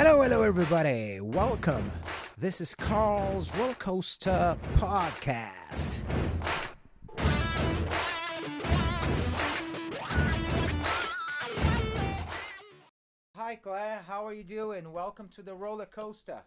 Hello, everybody. Welcome. This is Carl's Roller Coaster Podcast. Hi, Claire. How are you doing? Welcome to the roller coaster.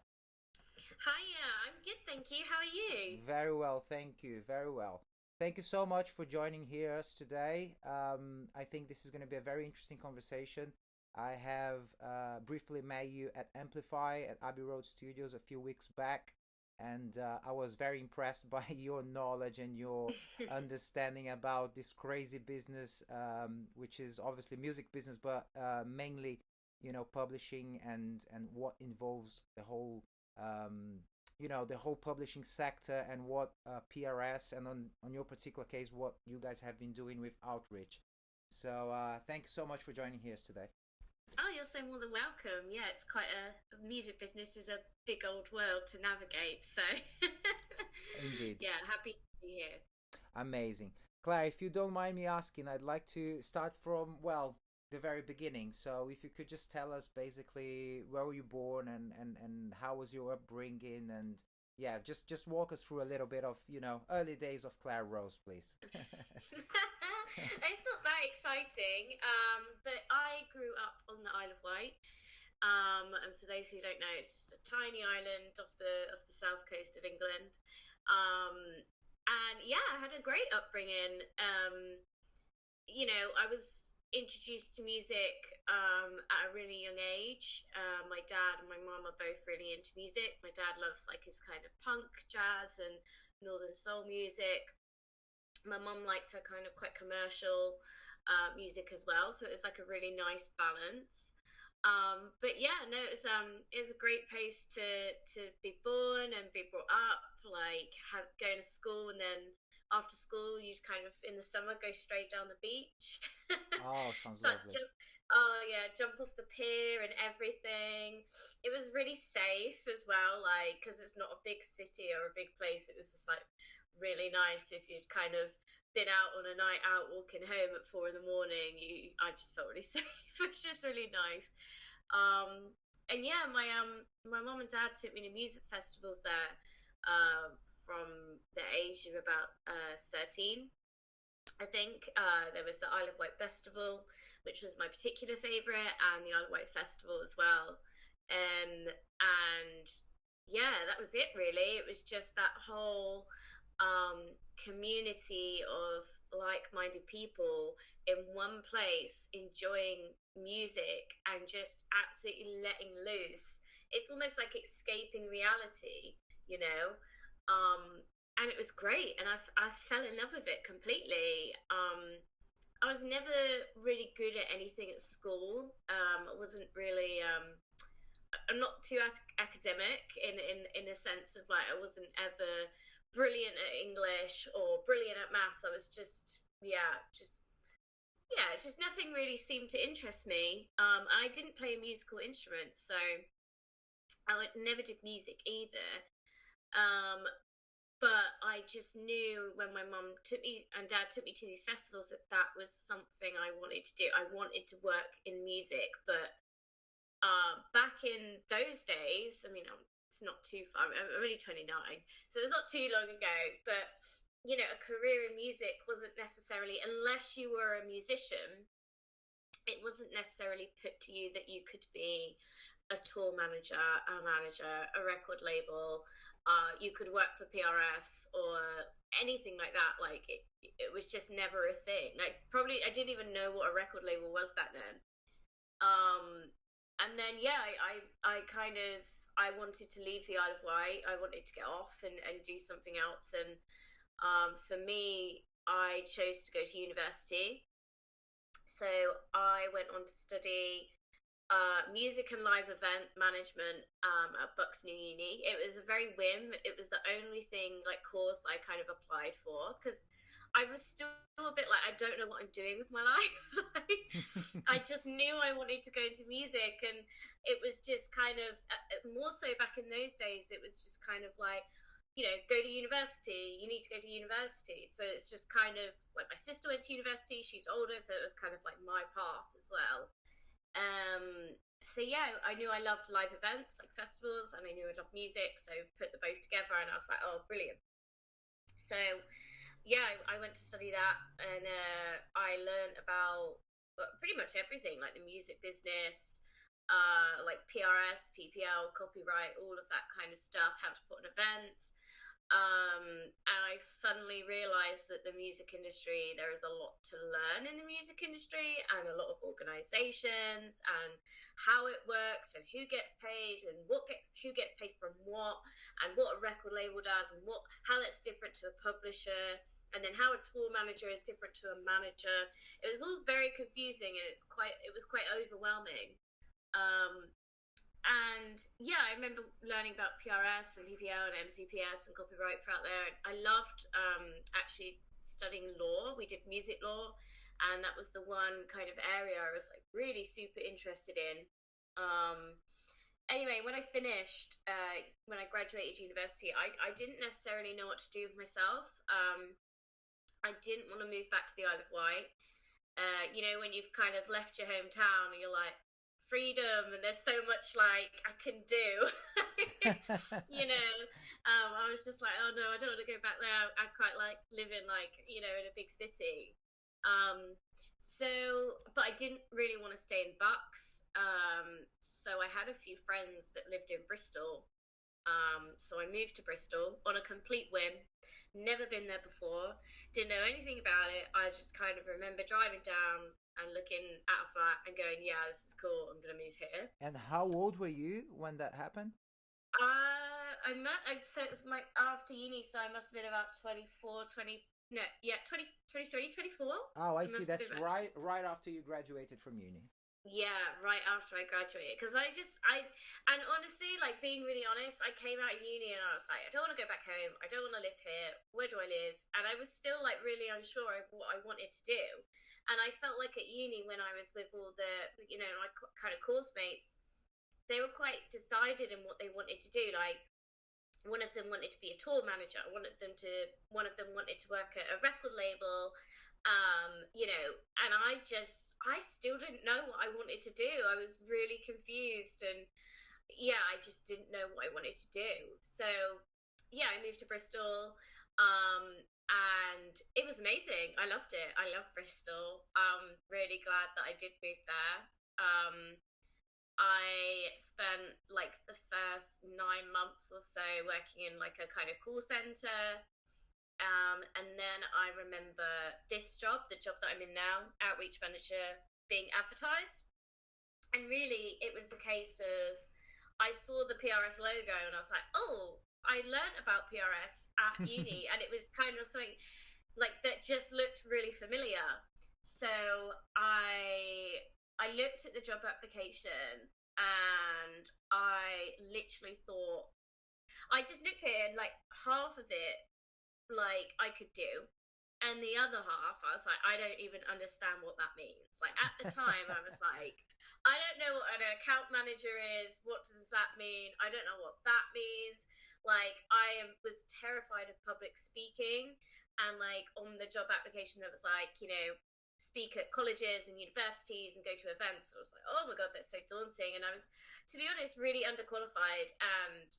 Hiya, I'm good, thank you. How are you? Very well, thank you. Very well. Thank you so much for joining here us today. I think this is going to be a very interesting conversation. I have briefly met you at Amplify at Abbey Road Studios a few weeks back, and I was very impressed by your knowledge and your understanding about this crazy business, which is obviously music business, but mainly, publishing and what involves the whole um, the whole publishing sector and what PRS and on your particular case what you guys have been doing with outreach. So thank you so much for joining here today. Oh, you're so more than welcome. Yeah, it's quite music business is a big old world to navigate. So, Indeed. yeah, happy to be here. Amazing. Claire, if you don't mind me asking, I'd like to start from, well, the very beginning. So if you could just tell us basically where were you born and how was your upbringing, and yeah, just walk us through a little bit of, early days of Claire Rose, please. It's not that exciting, but I grew up on the Isle of Wight. And for those who don't know, it's just a tiny island off the south coast of England. Um, and yeah, I had a great upbringing. I was introduced to music at a really young age. My dad and my mum are both really into music. My dad loves like his kind of punk, jazz, and northern soul music. My mum likes her kind of quite commercial music as well, so it was like a really nice balance. But yeah, no, it was a great place to be born and be brought up. Like going to school, and then after school, you'd kind of in the summer go straight down the beach. Oh, sounds So lovely. oh yeah, jump off the pier and everything. It was really safe as well, like because it's not a big city or a big place. It was just like really nice if you'd kind of been out on a night out walking home at 4 in the morning. I just felt really safe. It was just really nice. Um, and yeah, my mom and dad took me to music festivals there from the age of about 13. I think there was the Isle of Wight Festival, which was my particular favourite, and the Isle of Wight Festival as well. And yeah, that was it really. It was just that whole community of like-minded people in one place enjoying music and just absolutely letting loose. It's almost like escaping reality, you know. And it was great, and I fell in love with it completely. I was never really good at anything at school. I wasn't really. I'm not too academic in a sense of like I wasn't ever brilliant at English or brilliant at maths. I was just nothing really seemed to interest me. I didn't play a musical instrument, so never did music either. Um, but I just knew when my mum took me and dad took me to these festivals that that was something I wanted to do. I wanted to work in music, but back in those days, I mean, it's not too far. I'm only 29, so it's not too long ago. But a career in music wasn't necessarily, unless you were a musician, it wasn't necessarily put to you that you could be a tour manager, a record label. You could work for PRS or anything like that. Like it was just never a thing. Like probably I didn't even know what a record label was back then. Um, and then yeah, I kind of I wanted to leave the Isle of Wight. I wanted to get off and do something else. And for me, I chose to go to university. So I went on to study music and live event management at Bucks New Uni. It was a very whim. It was the only thing like course I kind of applied for because I was still a bit like I don't know what I'm doing with my life. Like, I just knew I wanted to go into music, and it was just kind of more so back in those days. It was just kind of like go to university. You need to go to university. So it's just kind of like my sister went to university. She's older, so it was kind of like my path as well. So yeah, I knew I loved live events like festivals, and I knew I loved music. So put the both together, and I was like, oh, brilliant. So yeah, I went to study that, and I learned about pretty much everything, like the music business, like PRS, PPL, copyright, all of that kind of stuff, how to put on events. And I suddenly realized that the music industry, there is a lot to learn in the music industry, and a lot of organizations, and how it works, and who gets paid, and who gets paid from what, and what a record label does, and how that's different to a publisher, and then how a tour manager is different to a manager. It was all very confusing, and it was quite overwhelming. And yeah, I remember learning about PRS and PPL and MCPS and copyright throughout there. I loved actually studying law. We did music law, and that was the one kind of area I was like really super interested in. Anyway, when I finished, when I graduated university, I didn't necessarily know what to do with myself. I didn't want to move back to the Isle of Wight. You know, when you've kind of left your hometown and you're like, freedom, and there's so much like I can do. You know, I was just like, oh no, I don't want to go back there. I quite like living like, you know, in a big city. But I didn't really want to stay in Bucks. So I had a few friends that lived in Bristol. So I moved to Bristol on a complete whim. Never been there before. Didn't know anything about it. I just kind of remember driving down and looking at a flat and going, yeah, this is cool, I'm gonna move here. And how old were you when that happened? I said it's my after uni, so I must have been about 24, 20, no, yeah, 20, 23, 24. Oh, I see. That's right after you graduated from uni. Yeah, right after I graduated. Because and honestly, like being really honest, I came out of uni and I was like, I don't want to go back home. I don't want to live here. Where do I live? And I was still like really unsure of what I wanted to do. And I felt like at uni, when I was with all the, you know, my kind of course mates, they were quite decided in what they wanted to do. Like, one of them wanted to be a tour manager. One of them wanted to work at a record label. You know, and I still didn't know what I wanted to do. I was really confused, and yeah, I just didn't know what I wanted to do. So yeah, I moved to Bristol. And it was amazing. I loved it. I love Bristol. I'm really glad that I did move there. I spent like the first 9 months or so working in like a kind of call center. And then I remember this job, the job that I'm in now, outreach manager, being advertised. And really, it was a case of, I saw the PRS logo and I was like, oh, I learned about PRS at uni, and it was kind of something like that just looked really familiar. So I looked at the job application, and I literally thought, I just looked at it, and like half of it, like I could do, and the other half I was like, I don't even understand what that means. Like at the time I was like, I don't know what an account manager is. What does that mean? I don't know what that means. Like was terrified of public speaking, and like on the job application that was like, you know, speak at colleges and universities and go to events. I was like, oh my god, that's so daunting. And I was, to be honest, really underqualified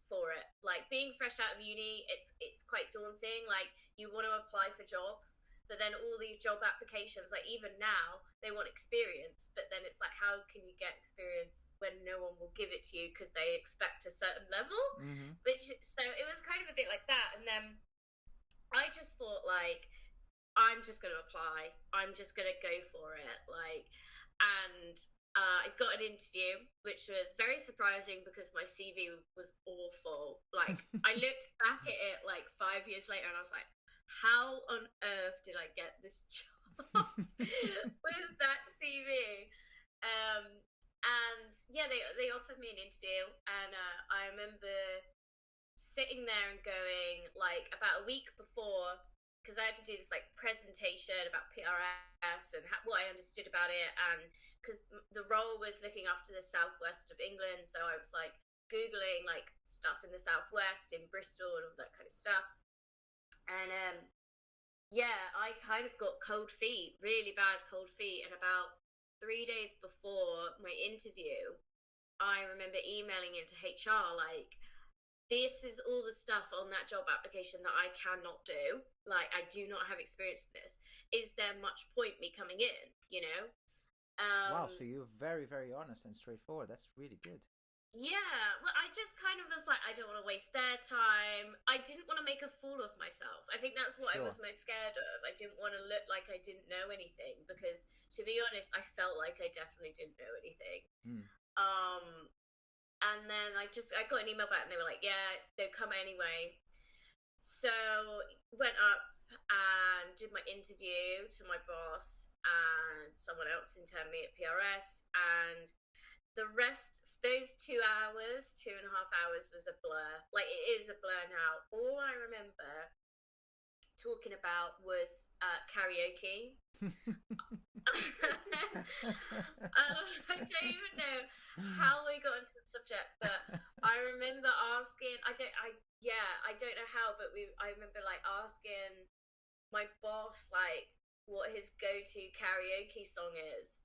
for it. Like being fresh out of uni, it's quite daunting. Like you want to apply for jobs, but then all these job applications, like even now, they want experience, but then it's like, how can you get experience when no one will give it to you because they expect a certain level? Mm-hmm. So it was kind of a bit like that. And then I just thought, like, I'm just going to apply. I'm just going to go for it. Like, and I got an interview, which was very surprising because my CV was awful. Like, I looked back at it like 5 years later, and I was like, how on earth did I get this job with that CV? And yeah, they offered me an interview, and I remember sitting there and going, like, about a week before, because I had to do this like presentation about PRS and what I understood about it, and because the role was looking after the southwest of England, so I was like googling like stuff in the southwest, in Bristol, and all that kind of stuff. And yeah, I kind of got cold feet, really bad cold feet, and about 3 days before my interview, I remember emailing into HR like, this is all the stuff on that job application that I cannot do. Like, I do not have experience in this. Is there much point me coming in? You know? Wow, so Um, you're very, very honest and straightforward. That's really good. yeah, well, I just kind of was like, I don't want to waste their time. I didn't want to make a fool of myself. I think that's what I was Sure. most scared of. I didn't want to look like I didn't know anything because, to be honest, I felt like I definitely didn't know anything. Mm. Um, and then I got an email back and they were like, yeah, they'll come anyway. So went up and did my interview to my boss and someone else internally at PRS, and the rest, those 2 hours, 2.5 hours, was a blur. Like, it is a blur now. All I remember talking about was karaoke. I don't even know how we got into the subject, but I remember asking. I don't know how, but I remember like asking my boss like what his go-to karaoke song is,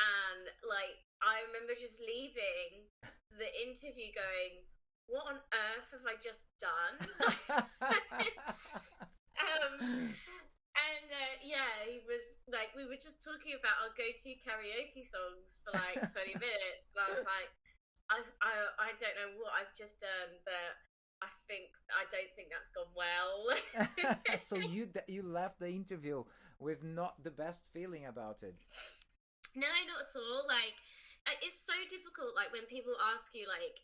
and like I remember just leaving the interview going, "What on earth have I just done?" And yeah, he was like, we were just talking about our go-to karaoke songs for like 20 minutes. And I was like, I don't know what I've just done, but I don't think that's gone well. So you left the interview with not the best feeling about it. No, not at all. Like, it's so difficult. Like when people ask you like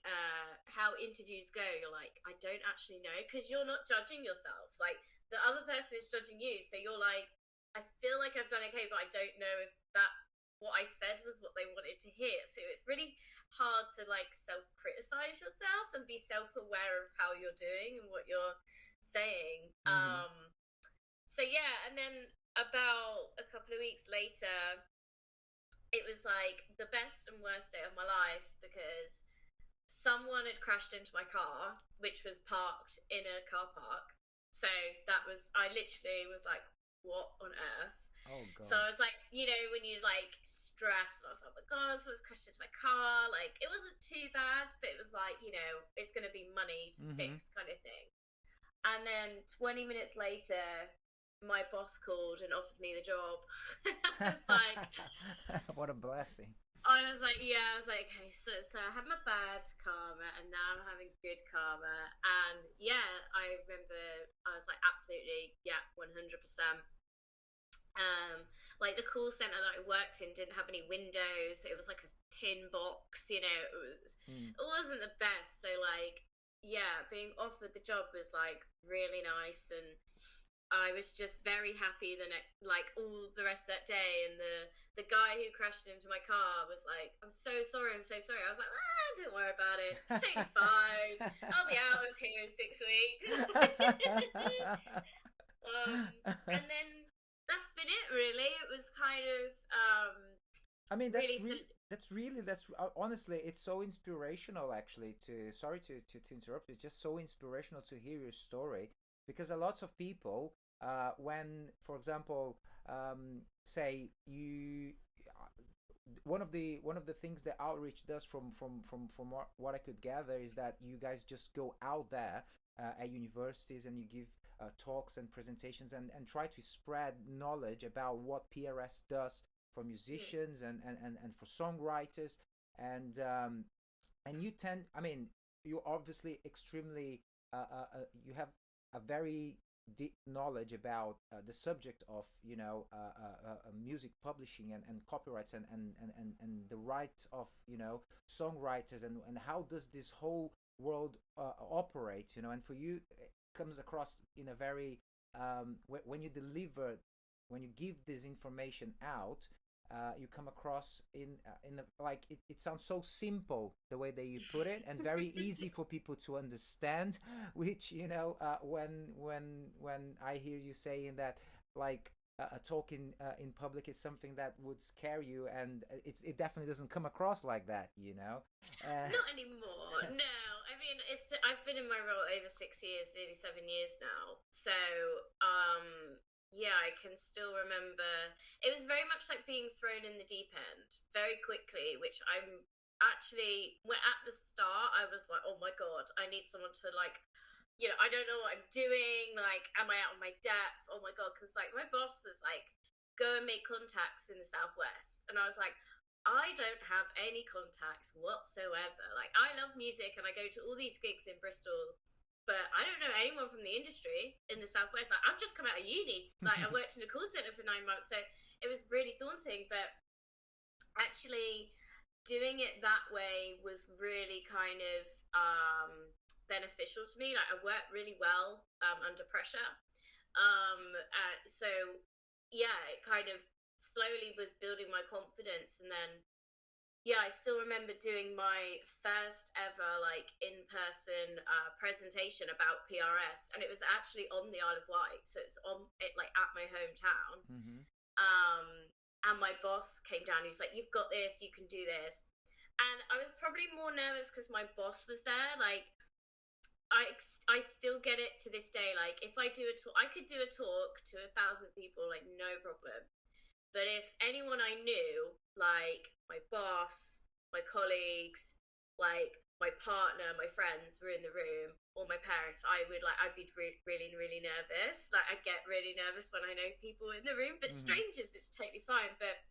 how interviews go, you're like, I don't actually know because you're not judging yourself. Like the other person is judging you, so you're like, I feel like I've done okay, but I don't know if that what I said was what they wanted to hear. So it's really hard to like self-criticize yourself and be self-aware of how you're doing and what you're saying. Mm-hmm. So yeah, and then about a couple of weeks later, it was like the best and worst day of my life because someone had crashed into my car, which was parked in a car park. So that was, I literally was like, what on earth? Oh So God. I was like, when you like stress, I was like, oh my God, someone's crashed into my car. Like, it wasn't too bad, but it was like, it's going to be money to Mm-hmm. fix kind of thing. And then 20 minutes later, my boss called and offered me the job. I was like, What a blessing. yeah, I was like, okay, so I had my bad karma and now I'm having good karma. And yeah, I remember I was like, absolutely, yeah, 100%. Like the call center that I worked in didn't have any windows. It was like a tin box, Mm. it wasn't the best. So like, yeah, being offered the job was like really nice, and I was just very happy like all the rest of that day. And the guy who crashed into my car was like, I'm so sorry, I'm so sorry. I was like, don't worry about it. It's totally fine. I'll be out of here in 6 weeks. And then that's been it, really. It was kind of I mean, really. that's honestly, it's so inspirational. Actually, to sorry to interrupt. It's just so inspirational to hear your story because a lot of people, when, for example, say you, one of the things that outreach does from what I could gather is that you guys just go out there at universities and you give talks and presentations and try to spread knowledge about what PRS does for musicians and for songwriters and you tend, I mean, you obviously extremely you have a very deep knowledge about the subject of music publishing and copyrights and the rights of songwriters and how does this whole world operate, and for you it comes across in a very when you deliver, when you give this information out, you come across in like it sounds so simple the way that you put it and very easy for people to understand, which when I hear you saying that, like a talk in public is something that would scare you, and it definitely doesn't come across like that. Not anymore. No, I mean I've been in my role over 6 years, nearly 7 years now. So Yeah, I can still remember. It was very much like being thrown in the deep end very quickly, which I'm actually, when at the start, I was like, oh my God, I need someone to like, I don't know what I'm doing. Like, am I out of my depth? Oh my God. Because like my boss was like, go and make contacts in the Southwest. And I was like, I don't have any contacts whatsoever. Like, I love music and I go to all these gigs in Bristol, but I don't know anyone from the industry in the Southwest. Like, I've just come out of uni. Like, I worked in a call center for 9 months, so it was really daunting. But actually, doing it that way was really kind of beneficial to me. Like, I worked really well under pressure. So yeah, it kind of slowly was building my confidence, and then yeah, I still remember doing my first ever like in-person presentation about PRS, and it was actually on the Isle of Wight, so it's on it like at my hometown. Mm-hmm. Um, and my boss came down. He's like, "You've got this. You can do this." And I was probably more nervous because my boss was there. Like, I still get it to this day. Like, if I do a talk, I could do a talk to 1,000 people, like no problem. But if anyone I knew, like my boss, my colleagues, like my partner, my friends were in the room, or my parents, I'd be really, really nervous. Like, I get really nervous when I know people in the room, but Mm-hmm. strangers, it's totally fine. But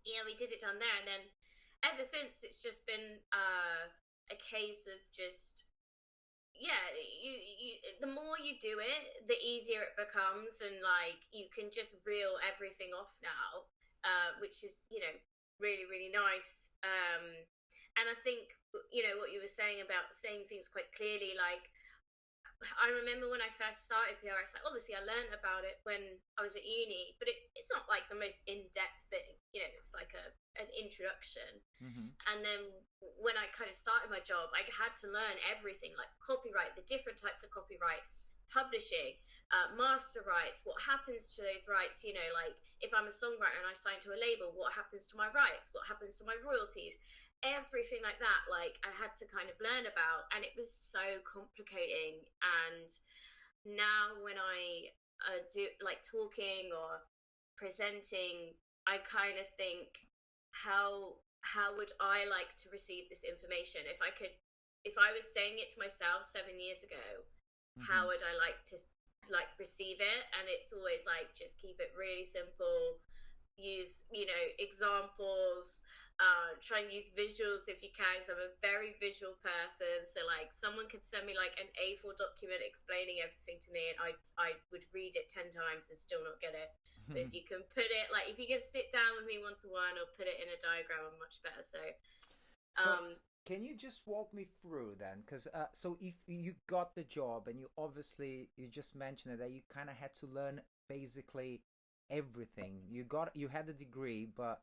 yeah, we did it down there. And then ever since, it's just been a case of just yeah, the more you do it, the easier it becomes, and like you can just reel everything off now, which is really really nice. And I think what you were saying about saying things quite clearly, like I remember when I first started PRS, like obviously I learned about it when I was at uni, but it's not like the most in-depth thing. It's like an introduction. Mm-hmm. And then when I kind of started my job, I had to learn everything, like copyright, the different types of copyright, publishing, master rights, what happens to those rights, like if I'm a songwriter and I sign to a label, what happens to my rights, what happens to my royalties, everything like that, like I had to kind of learn about, and it was so complicating. And now when I do like talking or presenting, I kind of think, how would I like to receive this information? If I was saying it to myself 7 years ago, Mm-hmm. how would I like to like receive it? And it's always like, just keep it really simple, use examples, try and use visuals if you can, so I'm a very visual person. So like someone could send me like an A4 document explaining everything to me, and I would read it 10 times and still not get it. But if you can put it, like if you can sit down with me one to one or put it in a diagram, I'm much better. So So can you just walk me through then? Because so if you got the job and you just mentioned it, that you kind of had to learn basically everything. You had a degree, but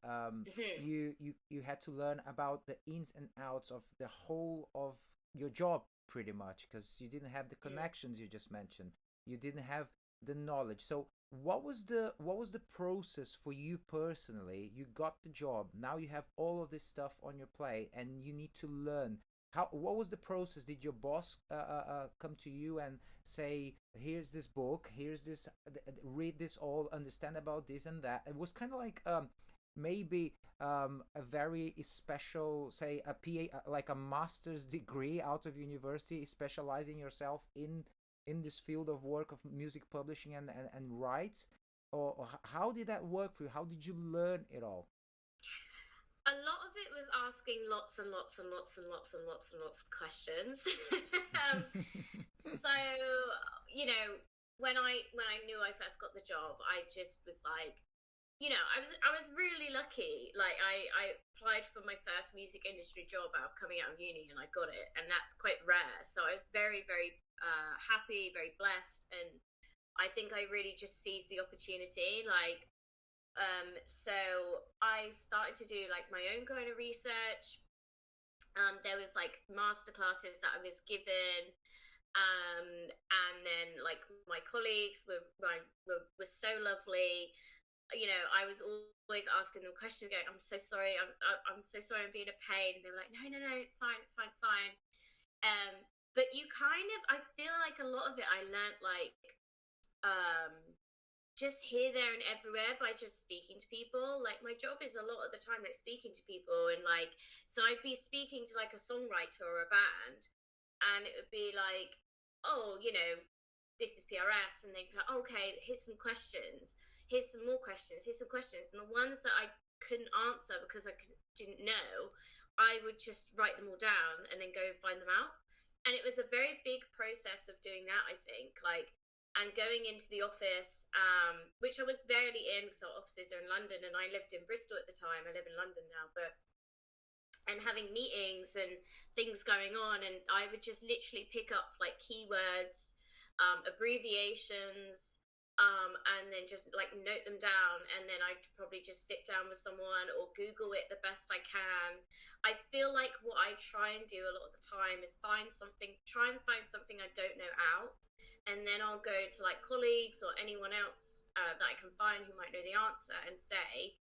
you had to learn about the ins and outs of the whole of your job pretty much, because you didn't have the connections you just mentioned. You didn't have the knowledge. So what was the process for you personally? You got the job. Now you have all of this stuff on your plate, and you need to learn. What was the process? Did your boss come to you and say, "Here's this book. Here's this. Read this all. Understand about this and that." It was kind of like maybe a very special, say a PA, like a master's degree out of university, specializing yourself in this field of work of music publishing and rights, or how did that work for you? How did you learn it all? a lot of it was asking lots and lots and lots and lots and lots and lots of questions. um, so when I knew I first got the job, I just was like, I was really lucky. Like I applied for my first music industry job out of coming out of uni, and I got it, and that's quite rare. So I was very very happy, very blessed, and I think I really just seized the opportunity. Like so I started to do like my own kind of research. There was like master classes that I was given, and then like my colleagues were so lovely. I was always asking them questions, going, "I'm so sorry, I'm so sorry, I'm being a pain." And they were like, "No, no, no, it's fine, it's fine, it's fine." Um, but I feel like a lot of it I learned like um just here, there, and everywhere by just speaking to people. Like my job is a lot of the time like speaking to people, and like so I'd be speaking to like a songwriter or a band, and it would be like, oh, this is PRS, and they'd be like, okay, here's some questions, here's some more questions, here's some questions, and the ones that I couldn't answer because I didn't know, I would just write them all down and then go and find them out. And it was a very big process of doing that, I think, like, and going into the office, which I was barely in because our offices are in London, and I lived in Bristol at the time. I live in London now, but and having meetings and things going on, and I would just literally pick up like keywords, abbreviations, and then just like note them down, and then I'd probably just sit down with someone or Google it the best I can. I feel like what I try and do a lot of the time is try and find something I don't know out, and then I'll go to like colleagues or anyone else that I can find who might know the answer and say,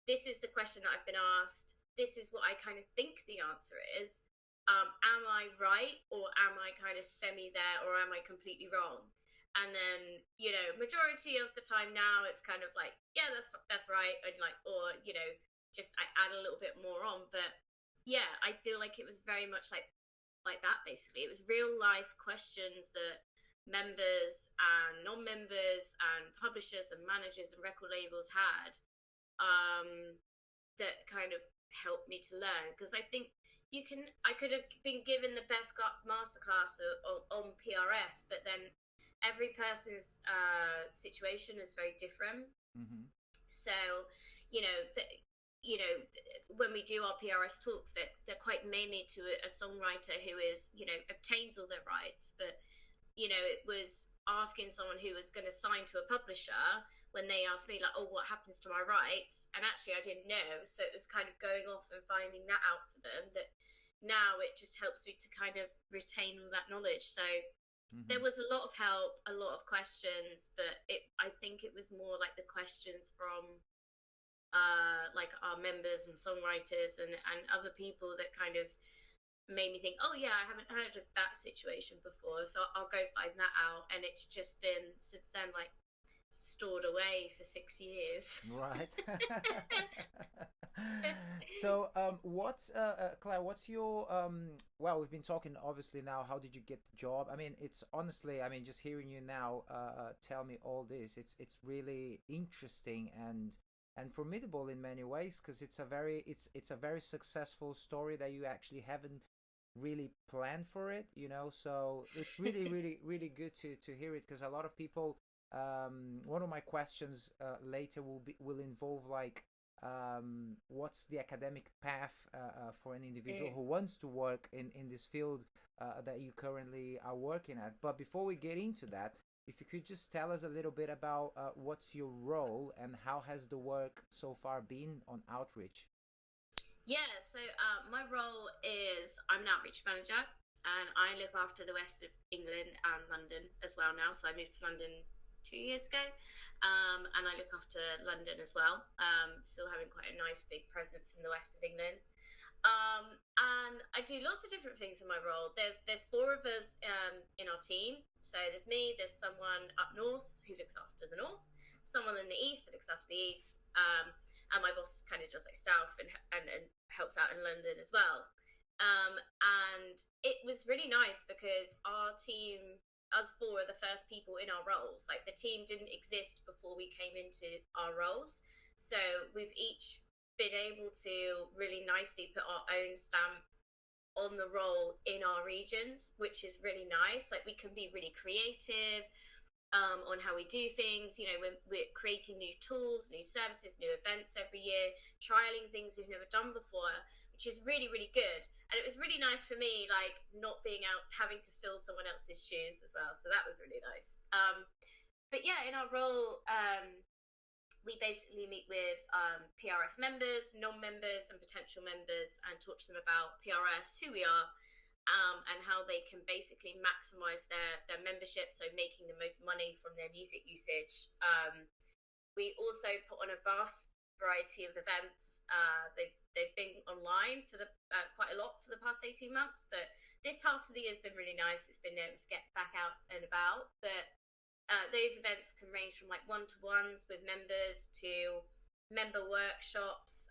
this is the question that I've been asked. This is what I kind of think the answer is. Am I right, or am I kind of semi there, or am I completely wrong? And then, majority of the time now it's kind of like, yeah, that's right, and like, or just I add a little bit more on. But yeah, I feel like it was very much like that. Basically, it was real life questions that members and non-members and publishers and managers and record labels had, that kind of helped me to learn. Because I think I could have been given the best masterclass on PRS, but then every person's situation is very different. Mm-hmm. So, when we do our PRS talks, they're quite mainly to a songwriter who is, obtains all their rights. But, it was asking someone who was going to sign to a publisher when they asked me, like, oh, what happens to my rights? And actually, I didn't know. So it was kind of going off and finding that out for them. That now it just helps me to kind of retain all that knowledge. So there was a lot of help, a lot of questions, but I think it was more like the questions from like our members and songwriters and other people that kind of made me think, oh yeah, I haven't heard of that situation before, so I'll go find that out. And it's just been since then like stored away for 6 years. Right. So, Claire, what's your well, we've been talking obviously now. How did you get the job? I mean, it's honestly, I mean, just hearing you now tell me all this, it's really interesting and formidable in many ways, because it's a very successful story that you actually haven't really planned for it, you know. So it's really, really, really good to hear it, because a lot of people. One of my questions later will involve like what's the academic path for an individual who wants to work in this field that you currently are working at. But before we get into that, if you could just tell us a little bit about what's your role and how has the work so far been on Outreach? Yeah, so my role is I'm an outreach manager, and I look after the west of England and London as well now. So I moved to London 2 years ago, and I look after London as well. Still having quite a nice big presence in the west of England. And I do lots of different things in my role. There's four of us in our team. So there's me, there's someone up north who looks after the north, someone in the east that looks after the east, and my boss kind of does like south and helps out in London as well. And it was really nice because our team, us four, are the first people in our roles. Like the team didn't exist before we came into our roles. So we've each been able to really nicely put our own stamp on the role in our regions, which is really nice. Like we can be really creative on how we do things. You know, we're creating new tools, new services, new events every year, trialing things we've never done before, which is really, really good. And it was really nice for me, like not being out, having to fill someone else's shoes as well. So that was really nice. But yeah, in our role, we basically meet with PRS members, non-members, and potential members, and talk to them about PRS, who we are, and how they can basically maximize their membership, so making the most money from their music usage. We also put on a vast variety of events. They've been online for quite a lot for the past 18 months, but this half of the year has been really nice. It's been able to get back out and about. But Those events can range from like one-to-ones with members to member workshops.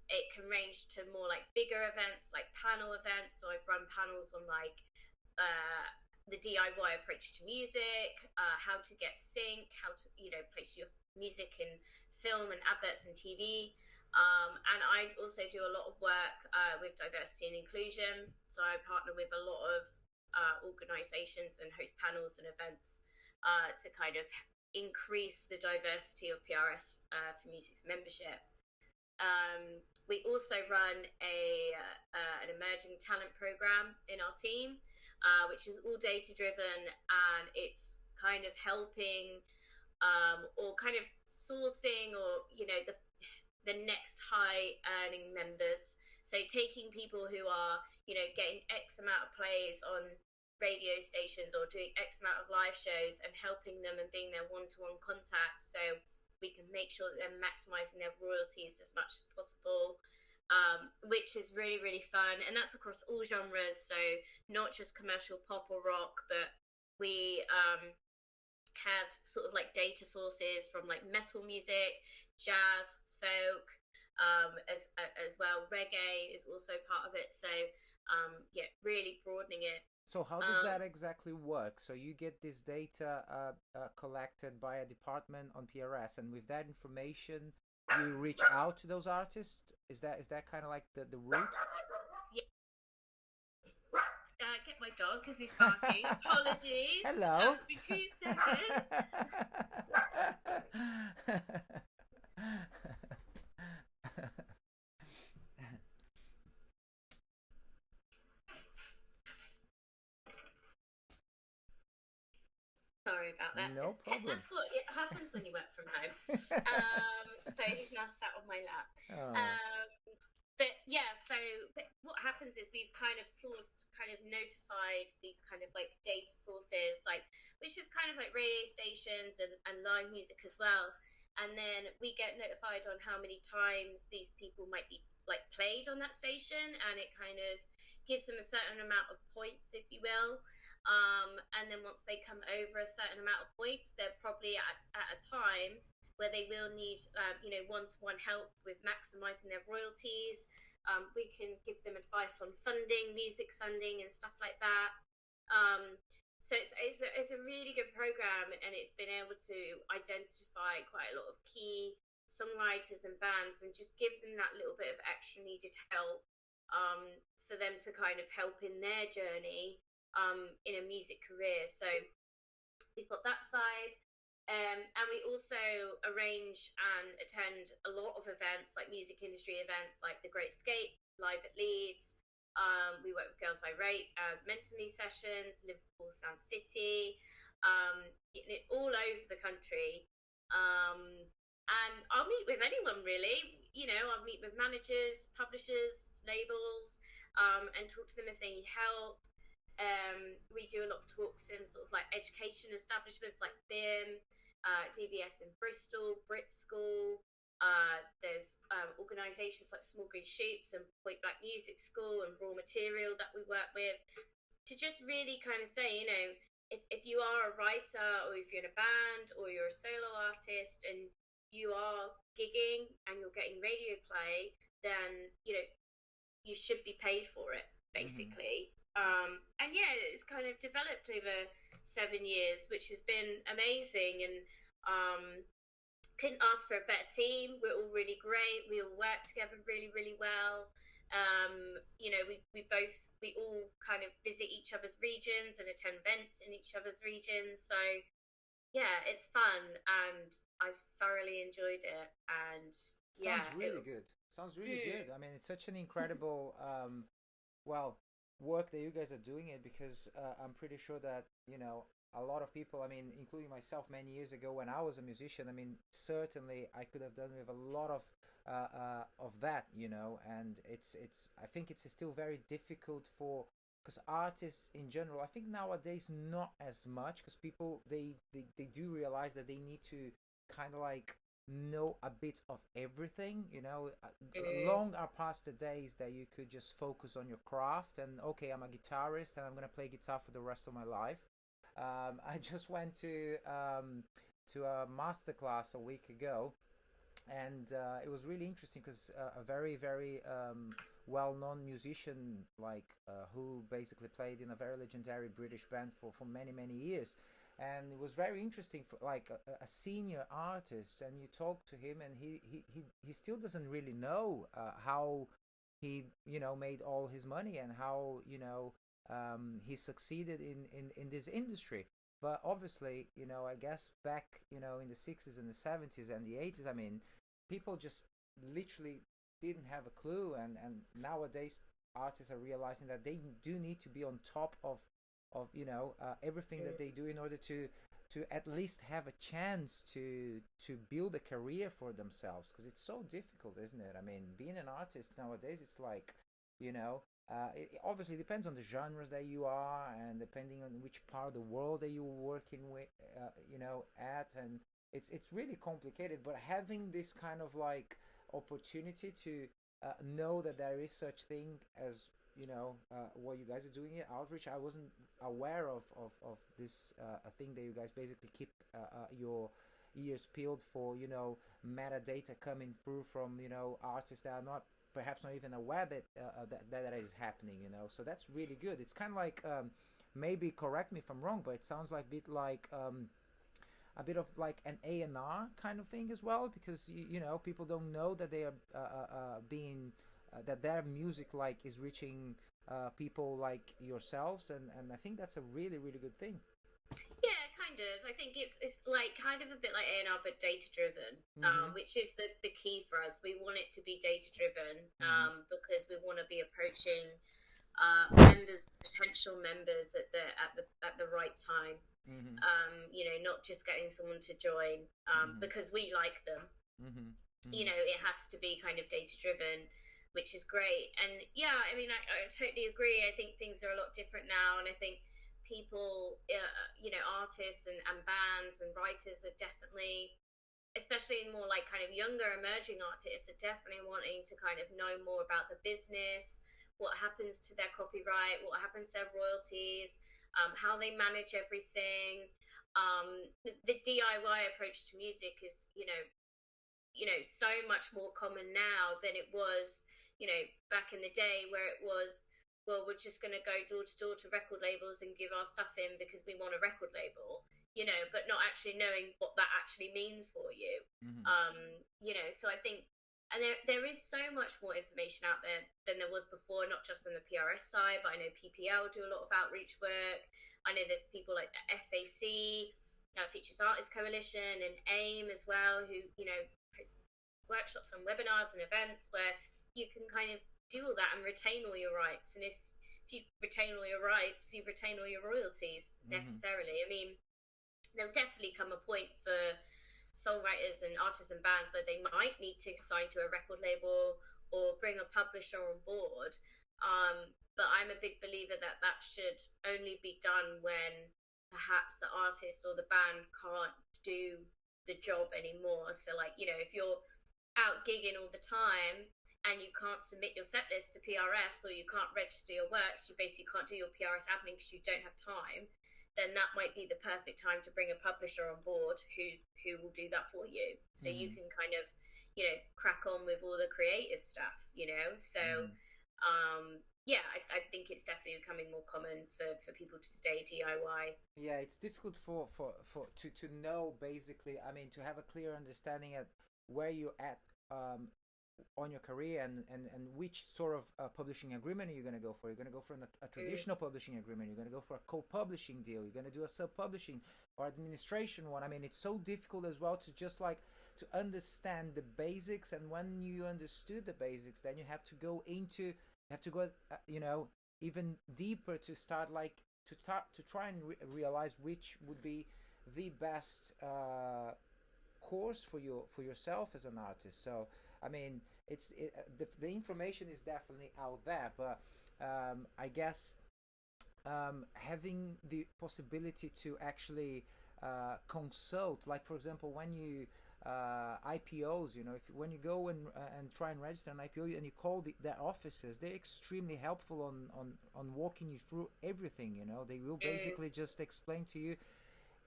It can range to more like bigger events, like panel events. So I've run panels on like uh, the DIY approach to music, how to get sync, how to place your music in film and adverts and TV. And I also do a lot of work with diversity and inclusion. So I partner with a lot of organisations and host panels and events to kind of increase the diversity of PRS for music's membership. We also run an emerging talent program in our team, which is all data driven, and it's kind of helping or kind of sourcing or the next high earning members. So taking people who are getting X amount of plays on radio stations or doing X amount of live shows and helping them and being their one-to-one contact, so we can make sure that they're maximizing their royalties as much as possible, which is really, really fun. And that's across all genres, so not just commercial pop or rock, but we have sort of like data sources from like metal music, jazz, folk, as well. Reggae is also part of it. So yeah, really broadening it. So how does that exactly work? So you get this data collected by a department on PRS, and with that information, you reach out to those artists. Is that kind of like the route? Yeah. Get my dog because he's barking. Apologies. Hello. Be 2 seconds. Sorry about that. No problem. That's what it happens when you work from home. So he's now sat on my lap. Oh. But yeah, so what happens is we've kind of notified these kind of like data sources, like which is kind of like radio stations and live music as well. And then we get notified on how many times these people might be like played on that station, and it kind of gives them a certain amount of points, if you will. And then once they come over a certain amount of points, they're probably at a time where they will need, one-to-one help with maximising their royalties. We can give them advice on funding, music funding, and stuff like that. So it's a really good program, and it's been able to identify quite a lot of key songwriters and bands, and just give them that little bit of extra needed help for them to kind of help in their journey in a music career. So we've got that side, and we also arrange and attend a lot of events, like music industry events like the Great Escape, Live at Leeds. We work with Girls I Rate, Mentor Me sessions, Liverpool Sound City, all over the country. And I'll meet with anyone really. I'll meet with managers, publishers, labels, and talk to them if they need help. We do a lot of talks in sort of like education establishments like BIM, DBS in Bristol, Brit School. There's organisations like Small Green Shoots and Point Blank Music School and Raw Material that we work with, to just really kind of say, if you are a writer, or if you're in a band, or you're a solo artist and you are gigging and you're getting radio play, then you should be paid for it, basically. And yeah, it's kind of developed over 7 years, which has been amazing, and couldn't ask for a better team. We're all really great. We all work together really, really well. We all kind of visit each other's regions and attend events in each other's regions. So yeah, it's fun, and I've thoroughly enjoyed it. And sounds really good. Sounds really good. I mean, it's such an incredible work that you guys are doing it, because I'm pretty sure that a lot of people, I mean, including myself, many years ago when I was a musician, I mean, certainly I could have done with a lot of that, and it's I think it's still very difficult because artists in general, I think nowadays not as much, because people they do realize that they need to kind of like know a bit of everything. Long are past the days that you could just focus on your craft and, okay, I'm a guitarist and I'm gonna play guitar for the rest of my life. I just went to a master class a week ago, and it was really interesting because a very well-known musician, like who basically played in a very legendary British band for many years, and it was very interesting for like a senior artist, and you talk to him, and he still doesn't really know how he made all his money, and how he succeeded in this industry. But obviously, I guess back, in the 60s and the 70s and the 80s, I mean, people just literally didn't have a clue, and nowadays artists are realizing that they do need to be on top of everything that they do in order to at least have a chance to build a career for themselves, because it's so difficult, isn't it? I mean, being an artist nowadays, it's like, you know it obviously depends on the genres that you are, and depending on which part of the world that you're working with, at, and it's really complicated. But having this kind of like opportunity to know that there is such thing as what you guys are doing at Outreach, I wasn't aware of this thing that you guys basically keep your ears peeled for, metadata coming through from artists that are not perhaps not even aware that is happening. So that's really good. It's kind of like, maybe correct me if I'm wrong, but it sounds like a bit of like an A&R kind of thing as well, because people don't know that they are being that their music like is reaching people like yourselves, and I think that's a really good thing. Yeah, kind of. I think it's like kind of a bit like A&R, but data driven, Mm-hmm. which is the key for us. We want it to be data driven, Mm-hmm. because we want to be approaching members, potential members at the right time. Mm-hmm. Not just getting someone to join Mm-hmm. because we like them. Mm-hmm. Mm-hmm. It has to be kind of data driven, which is great. And yeah, I mean, I totally agree. I think things are a lot different now, and I think people, artists and bands and writers are definitely, especially in more like kind of younger emerging artists, are definitely wanting to kind of know more about the business, what happens to their copyright, what happens to their royalties, how they manage everything. The DIY approach to music is, so much more common now than it was, back in the day, where it was, well, we're just going to go door to door to record labels and give our stuff in because we want a record label, but not actually knowing what that actually means for you. Mm-hmm. So I think, and there is so much more information out there than there was before, not just from the PRS side, but I know PPL do a lot of outreach work. I know there's people like FAC, Features Artists Coalition, and AIM as well, who, host workshops and webinars and events where you can kind of do all that and retain all your rights. And if you retain all your rights, you retain all your royalties Mm-hmm. necessarily. I mean, there'll definitely come a point for songwriters and artists and bands where they might need to sign to a record label or bring a publisher on board. But I'm a big believer that that should only be done when perhaps the artist or the band can't do the job anymore. So, like, if you're out gigging all the time and you can't submit your set list to PRS, or you can't register your works, you basically can't do your PRS admin because you don't have time, then that might be the perfect time to bring a publisher on board who will do that for you. So you Mm-hmm. can kind of, crack on with all the creative stuff. So Mm-hmm. yeah, I think it's definitely becoming more common for people to stay DIY. Yeah, it's difficult to know, basically. I mean, to have a clear understanding at where you're at, on your career, and which sort of publishing agreement are you going to go for. You're going to go for a Mm, traditional publishing agreement. You're going to go for a co-publishing deal. You're going to do a sub-publishing or administration one. I mean, it's so difficult as well to just like to understand the basics. And when you understood the basics, then you have to go into, you have to go, even deeper to start like to try and realize which would be the best course for yourself as an artist. So I mean, the information is definitely out there, but I guess having the possibility to actually consult, like for example, when you IPOs. You know, if when you go and try and register an IPO and you call their offices, they're extremely helpful on walking you through everything. You know, they will Mm. basically just explain to you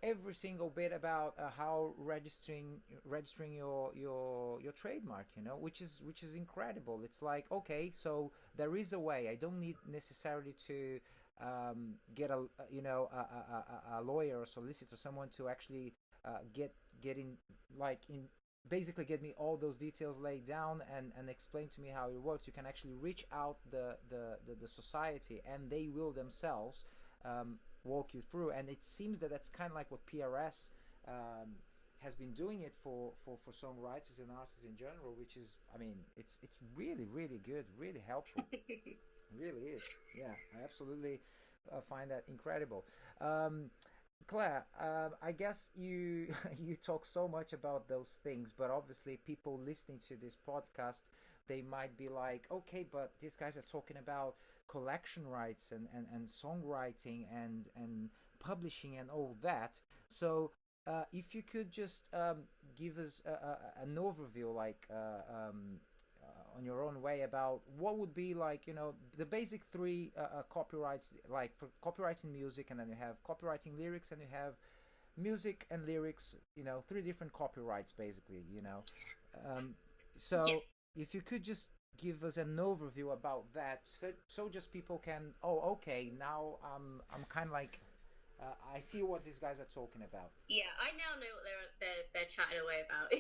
every single bit about how registering your trademark, you know, which is incredible. It's like, okay, so there is a way. I don't need necessarily to get a you know a lawyer or solicitor, someone to actually get in, like in basically get me all those details laid down and explain to me how it works. You can actually reach out the society, and they will themselves walk you through. And it seems that that's kind of like what PRS has been doing it for songwriters and artists in general, which is, I mean, it's really really good, really helpful, really is. Yeah, I absolutely find that incredible. Claire, I guess you you talk so much about those things, but obviously people listening to this podcast, they might be like, okay, but these guys are talking about collection rights and songwriting and publishing and all that. So if you could just give us an overview, like on your own way, about what would be, like, you know, the basic three copyrights, like for copyrighting music, and then you have copywriting lyrics, and you have music and lyrics, you know, three different copyrights basically, you know. um, Yeah. so if you could just give us an overview about that, so just people can, oh, okay, now I'm kind of like, I see what these guys are talking about. Yeah, I now know what they're chatting away about.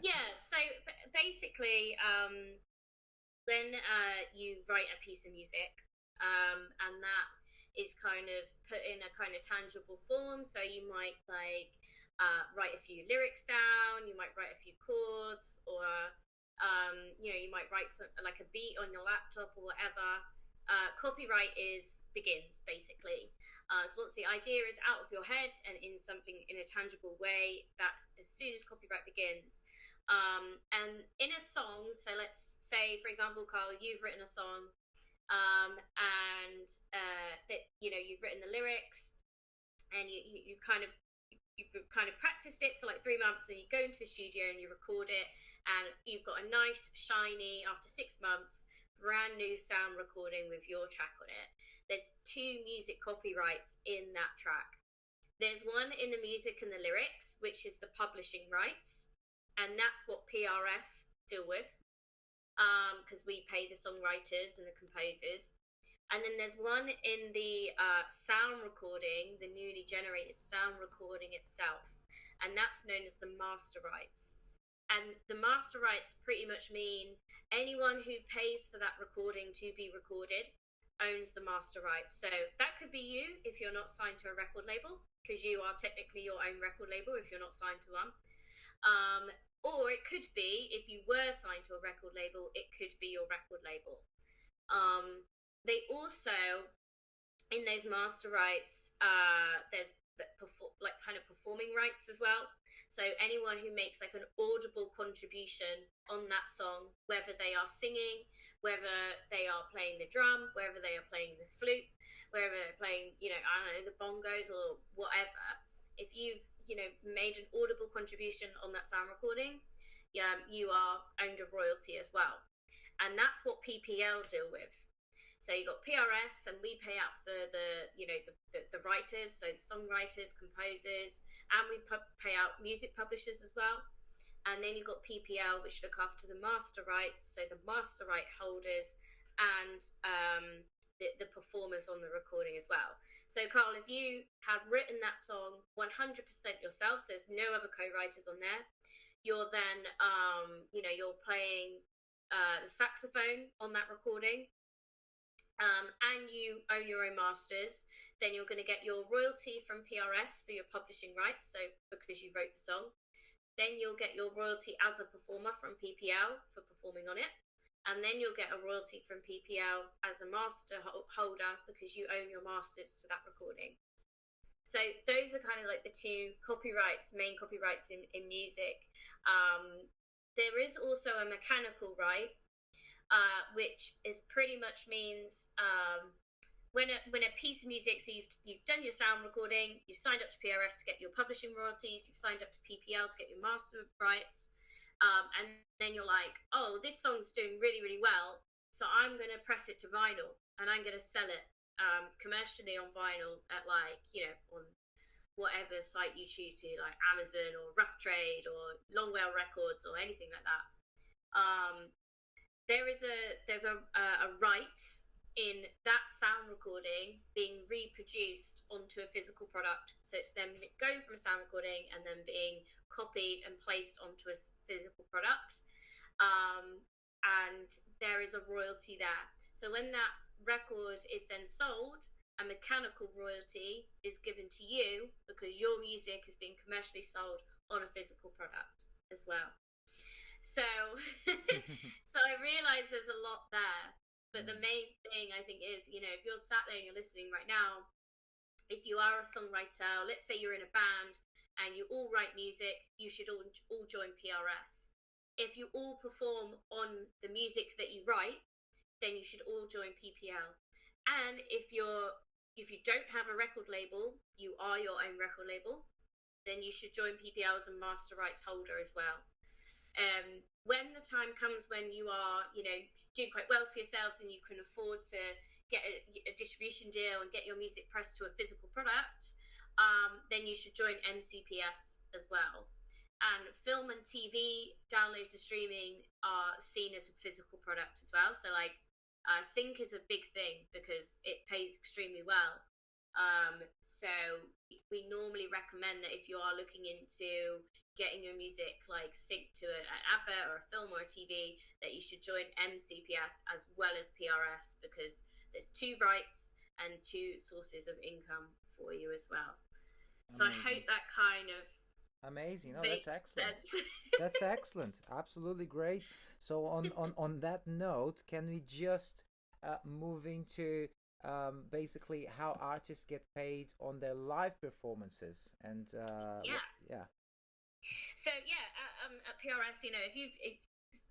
Yeah, so basically, when you write a piece of music, and that is kind of put in a kind of tangible form. So you might like write a few lyrics down, you might write a few chords, or you know, you might write like a beat on your laptop or whatever. Copyright begins basically. So once the idea is out of your head and in something in a tangible way, that's as soon as copyright begins. And in a song, so let's say, for example, Carl, you've written a song, and that, you know, you've written the lyrics, and you've kind of practiced it for like 3 months, and you go into a studio and you record it, and you've got a nice shiny, after 6 months, brand new sound recording with your track on it. There's two music copyrights in that track. There's one in the music and the lyrics, which is the publishing rights, and that's what PRS deal with, because we pay the songwriters and the composers. And then there's one in the sound recording, the newly generated sound recording itself, and that's known as the master rights. And the master rights pretty much mean anyone who pays for that recording to be recorded owns the master rights. So that could be you if you're not signed to a record label, because you are technically your own record label if you're not signed to one. Or it could be, if you were signed to a record label, it could be your record label. They also, in those master rights, there's like kind of performing rights as well. So anyone who makes like an audible contribution on that song, whether they are singing, whether they are playing the drum, whether they are playing the flute, whether they're playing, you know, I don't know, the bongos or whatever, if you've, you know, made an audible contribution on that sound recording, you are owned a royalty as well. And that's what PPL deal with. So you got PRS, and we pay out for the, you know, the writers, so the songwriters, composers, and we pay out music publishers as well. And then you've got PPL, which look after the master rights, so the master right holders and the performers on the recording as well. So Carl, if you have written that song 100% yourself, so there's no other co-writers on there, you're then, you know, you're playing the saxophone on that recording, and you own your own masters, then you're going to get your royalty from PRS for your publishing rights, so because you wrote the song. Then you'll get your royalty as a performer from PPL for performing on it, and then you'll get a royalty from PPL as a master holder because you own your masters to that recording. So those are kind of like the two copyrights, main copyrights in music. There is also a mechanical right, which is pretty much means when a piece of music, so you've done your sound recording, you've signed up to PRS to get your publishing royalties, you've signed up to PPL to get your master rights, and then you're like, oh, this song's doing really, really well, so I'm going to press it to vinyl and I'm going to sell it commercially on vinyl at, like, on whatever site you choose to, like Amazon or Rough Trade or Longwell Records or anything like that. There's a right in that sound recording being reproduced onto a physical product. So it's then going from a sound recording and then being copied and placed onto a physical product. And there is a royalty there. So when that record is then sold, a mechanical royalty is given to you because your music has been commercially sold on a physical product as well. So so I realize there's a lot there, but the main thing I think is, if you're sat there and you're listening right now, if you are a songwriter, let's say you're in a band and you all write music, you should all join PRS. If you all perform on the music that you write, then you should all join PPL. And if you don't have a record label, you are your own record label, then you should join PPL as a master rights holder as well. When the time comes when you are, doing quite well for yourselves and you can afford to get a distribution deal and get your music pressed to a physical product, then you should join MCPS as well. And film and TV downloads to streaming are seen as a physical product as well. So like sync is a big thing because it pays extremely well. So we normally recommend that if you are looking into getting your music like synced to an advert or a film or a TV, that you should join MCPS as well as PRS, because there's two rights and two sources of income for you as well. Amazing. So I hope that kind of amazing. No, that's excellent. That's excellent. Absolutely great. So on that note, can we just move into basically how artists get paid on their live performances? And yeah. So at PRS, if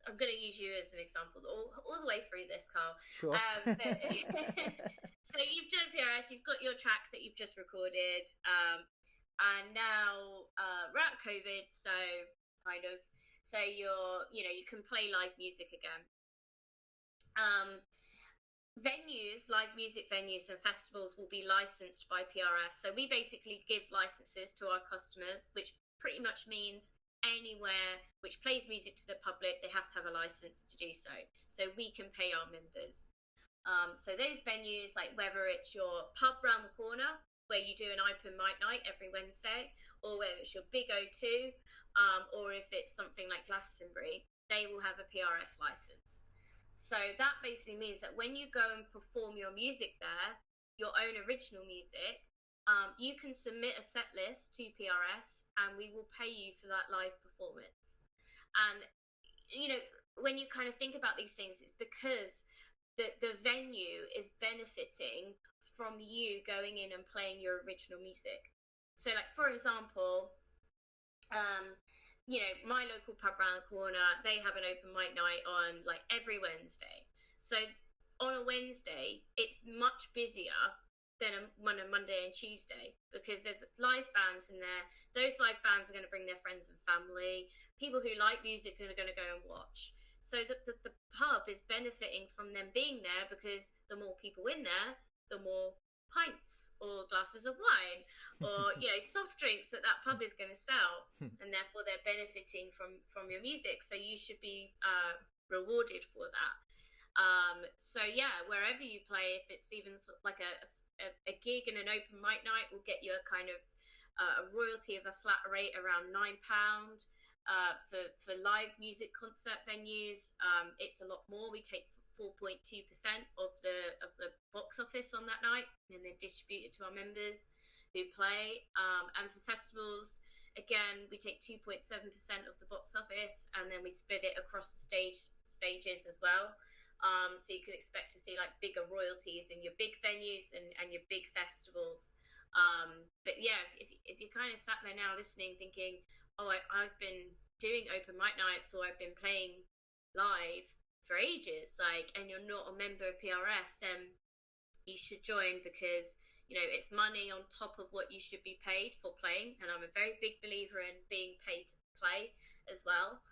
I'm going to use you as an example all the way through this, Carl. Sure. So you've done PRS, you've got your track that you've just recorded, and now we're at COVID, so you can play live music again. Live music venues and festivals will be licensed by PRS. So we basically give licenses to our customers, which pretty much means anywhere which plays music to the public, they have to have a license to do so. So we can pay our members. So those venues, like whether it's your pub round the corner where you do an open mic night every Wednesday, or whether it's your big O2, or if it's something like Glastonbury, they will have a PRS license. So that basically means that when you go and perform your music there, your own original music, you can submit a set list to PRS and we will pay you for that live performance. And, when you kind of think about these things, it's because the venue is benefiting from you going in and playing your original music. So like, for example, my local pub around the corner, they have an open mic night on like every Wednesday. So on a Wednesday, it's much busier than on a Monday and Tuesday, because there's live bands in there. Those live bands are going to bring their friends and family. People who like music are going to go and watch. So the pub is benefiting from them being there, because the more people in there, the more pints or glasses of wine or soft drinks that pub is going to sell, and therefore they're benefiting from your music. So you should be rewarded for that. So wherever you play, if it's even like a gig and an open mic night, will get you a kind of a royalty of a flat rate around £9. For live music concert venues, it's a lot more. We take 4.2% of the box office on that night, and then distribute it to our members who play. And for festivals, again, we take 2.7% of the box office, and then we split it across the stages as well. So you can expect to see like bigger royalties in your big venues and your big festivals. But yeah, if you kind of sat there now listening thinking, oh, I've been doing open mic nights, or I've been playing live for ages, and you're not a member of PRS, then you should join, because it's money on top of what you should be paid for playing, and I'm a very big believer in being paid to play as well.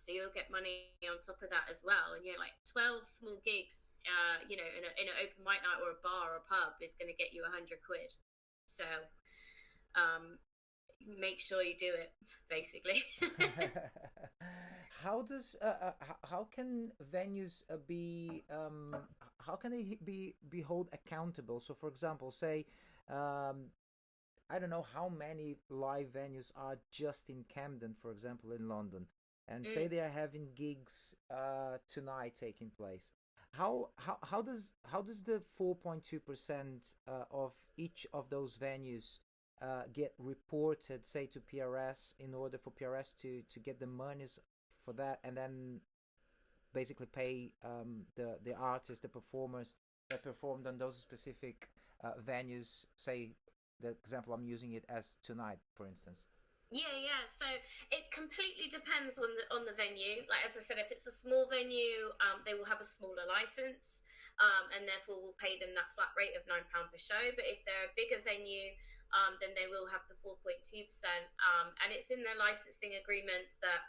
So you'll get money on top of that as well, and like 12 small gigs, in an open mic night or a bar or a pub is going to get you 100 quid. So um, make sure you do it, basically. How does how can venues be how can they be held accountable? So, for example, say um, I don't know how many live venues are just in Camden, for example, in London, and say Mm. they are having gigs tonight taking place. How does the 4.2% of each of those venues get reported, say, to PRS in order for PRS to get the monies for that, and then basically pay the artists, the performers that performed on those specific venues. Say the example I'm using it as tonight, for instance. Yeah, yeah. So it completely depends on the venue. Like, as I said, if it's a small venue, they will have a smaller license, and therefore we'll pay them that flat rate of £9 per show. But if they're a bigger venue, then they will have the 4.2%, and it's in their licensing agreements that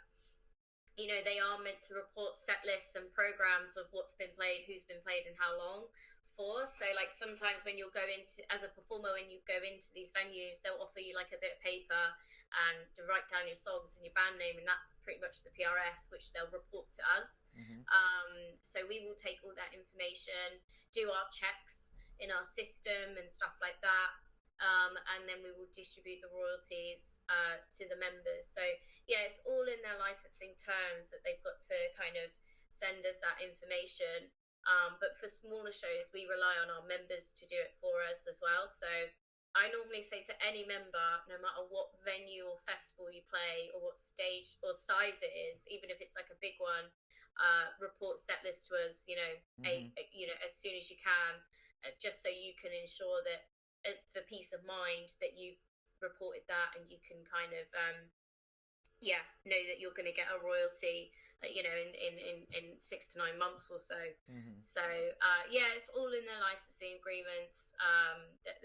they are meant to report set lists and programs of what's been played, who's been played, and how long for. So, like, sometimes when you'll go into, as a performer, when you go into these venues, they'll offer you like a bit of paper and to write down your songs and your band name, and that's pretty much the PRS, which they'll report to us. Mm-hmm. So we will take all that information, do our checks in our system and stuff like that. And then we will distribute the royalties to the members. So yeah, it's all in their licensing terms that they've got to kind of send us that information. But for smaller shows, we rely on our members to do it for us as well. So I normally say to any member, no matter what venue or festival you play, or what stage or size it is, even if it's like a big one, report set list to us, Mm-hmm. as soon as you can, just so you can ensure that, for peace of mind, that you've reported that, and you can kind of know that you're going to get a royalty, in 6 to 9 months or so. Mm-hmm. So yeah, it's all in their licensing agreements, that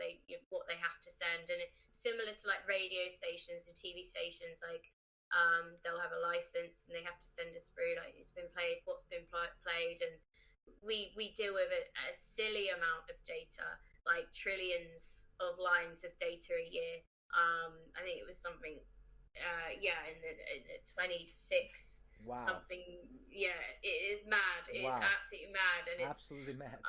what they have to send, and similar to like radio stations and TV stations, like they'll have a license and they have to send us through like who's been played, what's been played, and we deal with a silly amount of data, like trillions of lines of data a year. I think it was something, in the 26 Wow. something. Yeah, it is mad. It is Wow. absolutely mad, and it's Absolutely mad.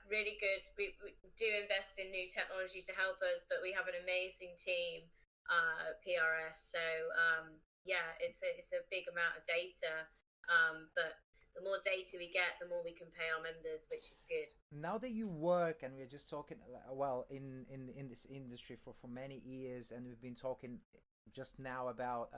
really good. We do invest in new technology to help us, but we have an amazing team at PRS. So yeah, it's a big amount of data, but the more data we get, the more we can pay our members, which is good. Now that you work, and we're just talking, well, in this industry for many years, and we've been talking just now about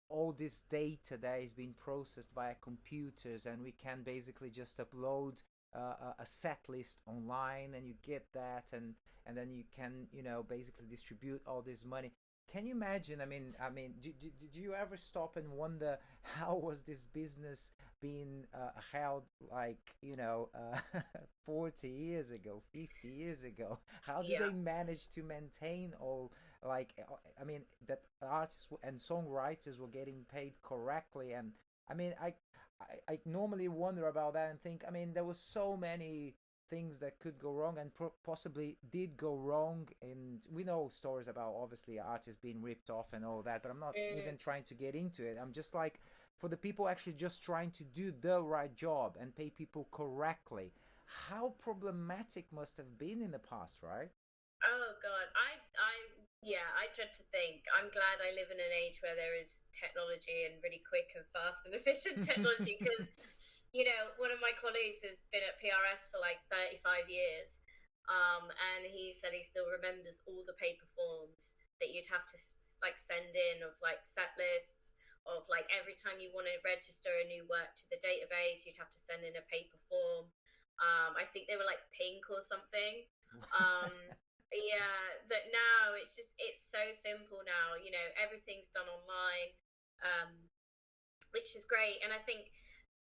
all this data that is being processed via computers, and we can basically just upload a set list online, and you get that, and then you can, basically distribute all this money. Can you imagine? Do you ever stop and wonder how was this business being held, like, 40 years ago, 50 years ago? How did Yeah. they manage to maintain all, like, that artists and songwriters were getting paid correctly? And I mean, I normally wonder about that and think, there was so many things that could go wrong, and possibly did go wrong. And we know stories about, obviously, artists being ripped off and all that, but I'm not Mm. even trying to get into it. I'm just like, for the people actually just trying to do the right job and pay people correctly, how problematic must have been in the past, right? Oh God, yeah, I dread to think. I'm glad I live in an age where there is technology, and really quick and fast and efficient technology. Because one of my colleagues has been at PRS for like 35 years, and he said he still remembers all the paper forms that you'd have to like send in, of like set lists, of like every time you want to register a new work to the database, you'd have to send in a paper form. I think they were like pink or something. Um, yeah, but now it's so simple now. Everything's done online, um, which is great. And I think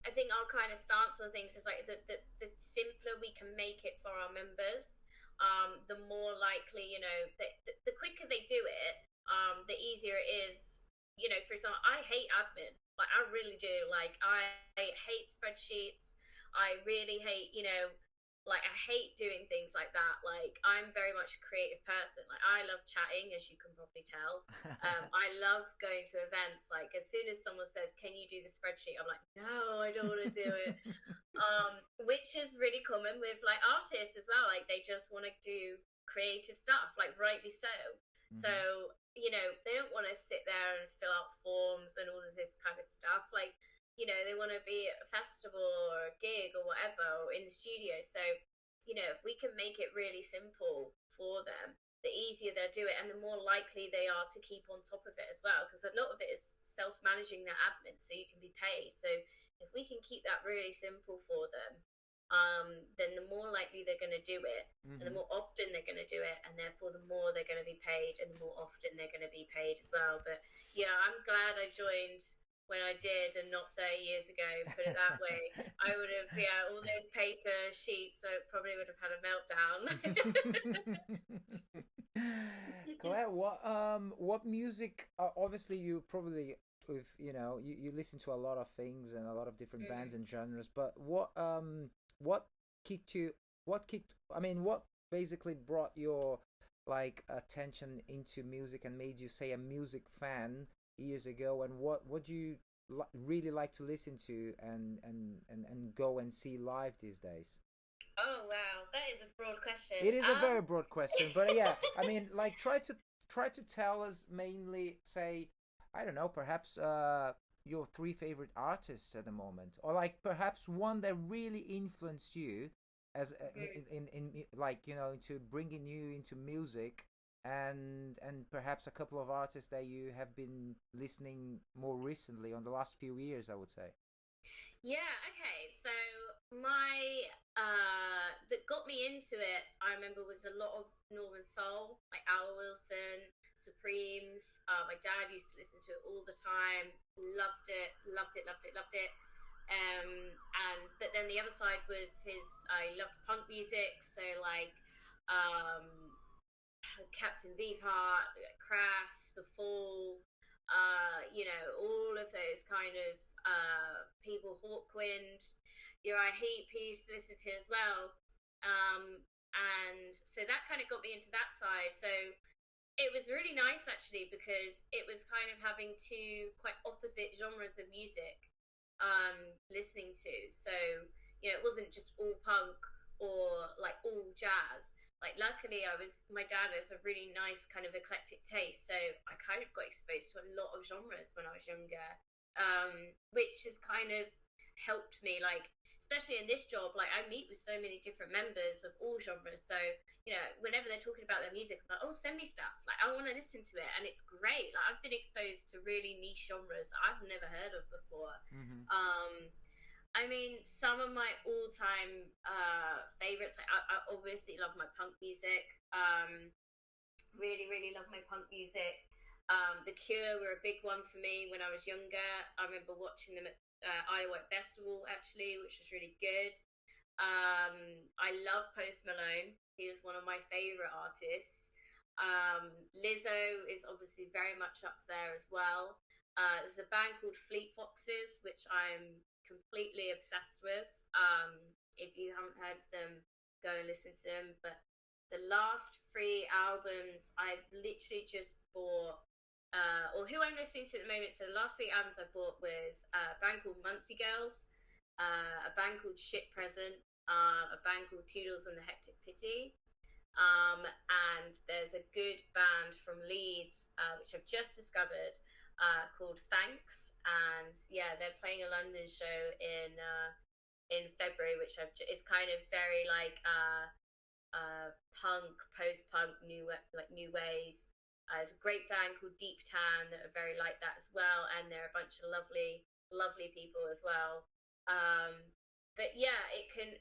I think our kind of stance on things is like the simpler we can make it for our members, the more likely, you know, the quicker they do it, the easier it is. You know, for example, I hate admin. Like, I really do. Like, I hate spreadsheets. I really hate, you know, like, I hate doing things like that. Like, I'm very much a creative person. Like, I love chatting, as you can probably tell. I love going to events. Like, as soon as someone says, "Can you do the spreadsheet?" I'm like, "No, I don't want to do it." Which is really common with like artists as well. Like, they just want to do creative stuff, like rightly so. Mm-hmm. So, you know, they don't want to sit there and fill out forms and all of this kind of stuff. Like, you know, they want to be at a festival or a gig or whatever, or in the studio. So, you know, if we can make it really simple for them, the easier they'll do it and the more likely they are to keep on top of it as well. Because a lot of it is self-managing their admin so you can be paid. So if we can keep that really simple for them, then the more likely they're going to do it, and the more often they're going to do it, and therefore the more they're going to be paid, and the more often they're going to be paid as well. But yeah, I'm glad I joined when I did and not 30 years ago, put it that way. I would have, yeah, all those paper sheets, I probably would have had a meltdown. Claire, what music? Obviously, you probably, if you know, you listen to a lot of things and a lot of different bands and genres. But what kicked you? What kicked? I mean, what basically brought your like attention into music and made you say a music fan years ago? And what do you really like to listen to and go and see live these days? Oh wow, that is a broad question. It is a very broad question, but yeah, I mean, like try to tell us mainly, say, I don't know, perhaps your three favorite artists at the moment, or like perhaps one that really influenced you as in like you know into bringing you into music, and perhaps a couple of artists that you have been listening more recently on the last few years, I would say. Yeah, okay. So my that got me into it, I remember, was a lot of Northern Soul, like Al Wilson, Supremes. My dad used to listen to it all the time. Loved it, loved it, loved it, loved it. And but then the other side was his. I loved punk music, so like um, Captain Beefheart, Crass, The Fall, you know, all of those kind of people, Hawkwind, Uriah Heep, he used to listen to as well. And so that kind of got me into that side. So it was really nice actually because it was kind of having two quite opposite genres of music listening to. So, you know, it wasn't just all punk or like all jazz. Like, luckily, my dad has a really nice kind of eclectic taste. So I kind of got exposed to a lot of genres when I was younger, which has kind of helped me, like, especially in this job, like I meet with so many different members of all genres. So, you know, whenever they're talking about their music, I'm like, oh, send me stuff. Like, I want to listen to it. And it's great. Like, I've been exposed to really niche genres I've never heard of before. Mm-hmm. I mean, some of my all-time favorites. Like, I obviously love my punk music. Really, really love my punk music. The Cure were a big one for me when I was younger. I remember watching them at Isle White Festival, actually, which was really good. I love Post Malone. He is one of my favorite artists. Lizzo is obviously very much up there as well. There's a band called Fleet Foxes, which I'm completely obsessed with. If you haven't heard of them, go and listen to them. But the last three albums I've literally just bought, or who I'm listening to at the moment. So the last three albums I bought was a band called Muncie Girls, a band called Shit Present, a band called Toodles and the Hectic Pity, and there's a good band from Leeds, which I've just discovered, called Thanks. And yeah, they're playing a London show in February, which is kind of very like punk, post-punk, new wave. There's a great band called Deep Tan that are very like that as well, and they're a bunch of lovely, lovely people as well. But yeah, it can.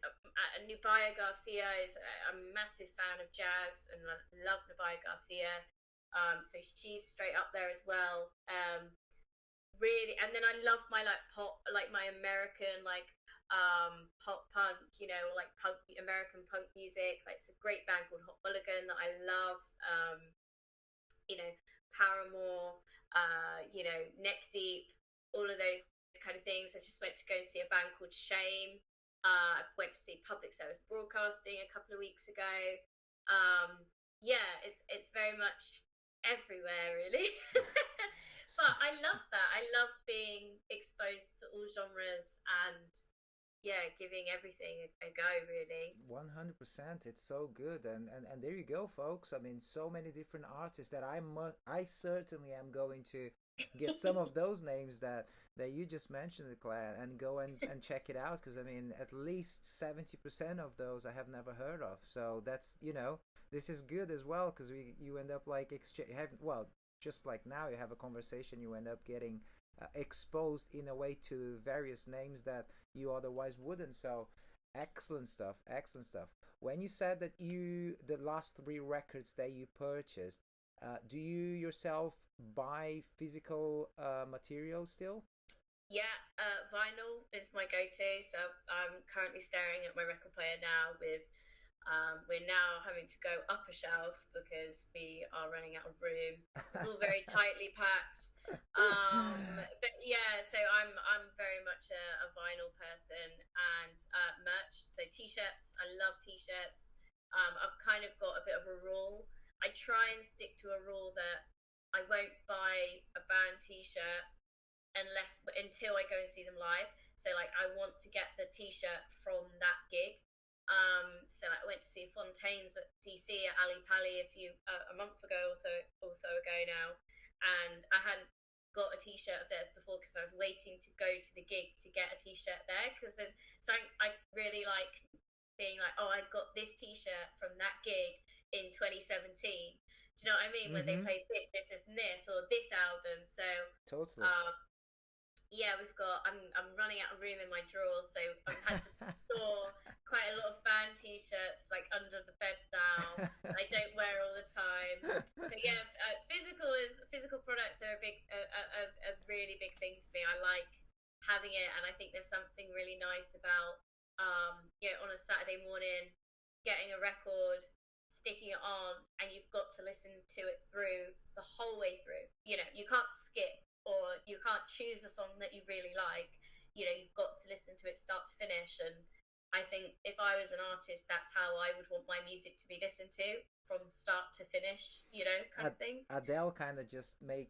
Nubia Garcia is. I'm a massive fan of jazz and love Nubia Garcia. So she's straight up there as well. Really, and then I love my like pop, like my American like pop punk, like punk American punk music. Like it's a great band called Hot Mulligan that I love. You know, Paramore, Neck Deep, all of those kind of things. I just went to go see a band called Shame. I went to see Public Service Broadcasting a couple of weeks ago. Yeah, it's very much everywhere, really. But I love that. I love being exposed to all genres and yeah, giving everything a go, really. 100%. It's so good. And there you go, folks. I mean, so many different artists that I certainly am going to get some of those names that you just mentioned, Claire, and go and check it out, because I mean, at least 70% of those I have never heard of. So that's, this is good as well, because you end up like exchange have well, just like now you have a conversation, you end up getting exposed in a way to various names that you otherwise wouldn't. So excellent stuff, excellent stuff. When you said that the last three records that you purchased, do you yourself buy physical material still? Yeah, vinyl is my go-to. So I'm currently staring at my record player now with we're now having to go up a shelf because we are running out of room. It's all very tightly packed. But yeah, so I'm very much a vinyl person and merch. So t-shirts, I love t-shirts. I've kind of got a bit of a rule. I try and stick to a rule that I won't buy a band t-shirt until I go and see them live. So like I want to get the t-shirt from that gig. So like, I went to see Fontaines at DC at Ali Pali a month ago or so ago now, and I hadn't got a t-shirt of theirs before because I was waiting to go to the gig to get a t-shirt there, because there's something I really like, being like, oh, I got this t-shirt from that gig in 2017. Do you know what I mean? When they Mm-hmm. played this, and this, or this album. So Totally. um, yeah, I'm running out of room in my drawers, so I've had to store quite a lot of band t-shirts like under the bed now. I don't wear all the time. So yeah, physical products are a really big thing for me. I like having it, and I think there's something really nice about on a Saturday morning getting a record, sticking it on, and you've got to listen to it through the whole way through. You can't skip, or you can't choose a song that you really like. You've got to listen to it start to finish. And I think if I was an artist, that's how I would want my music to be listened to from start to finish, kind of thing. Adele kind of just made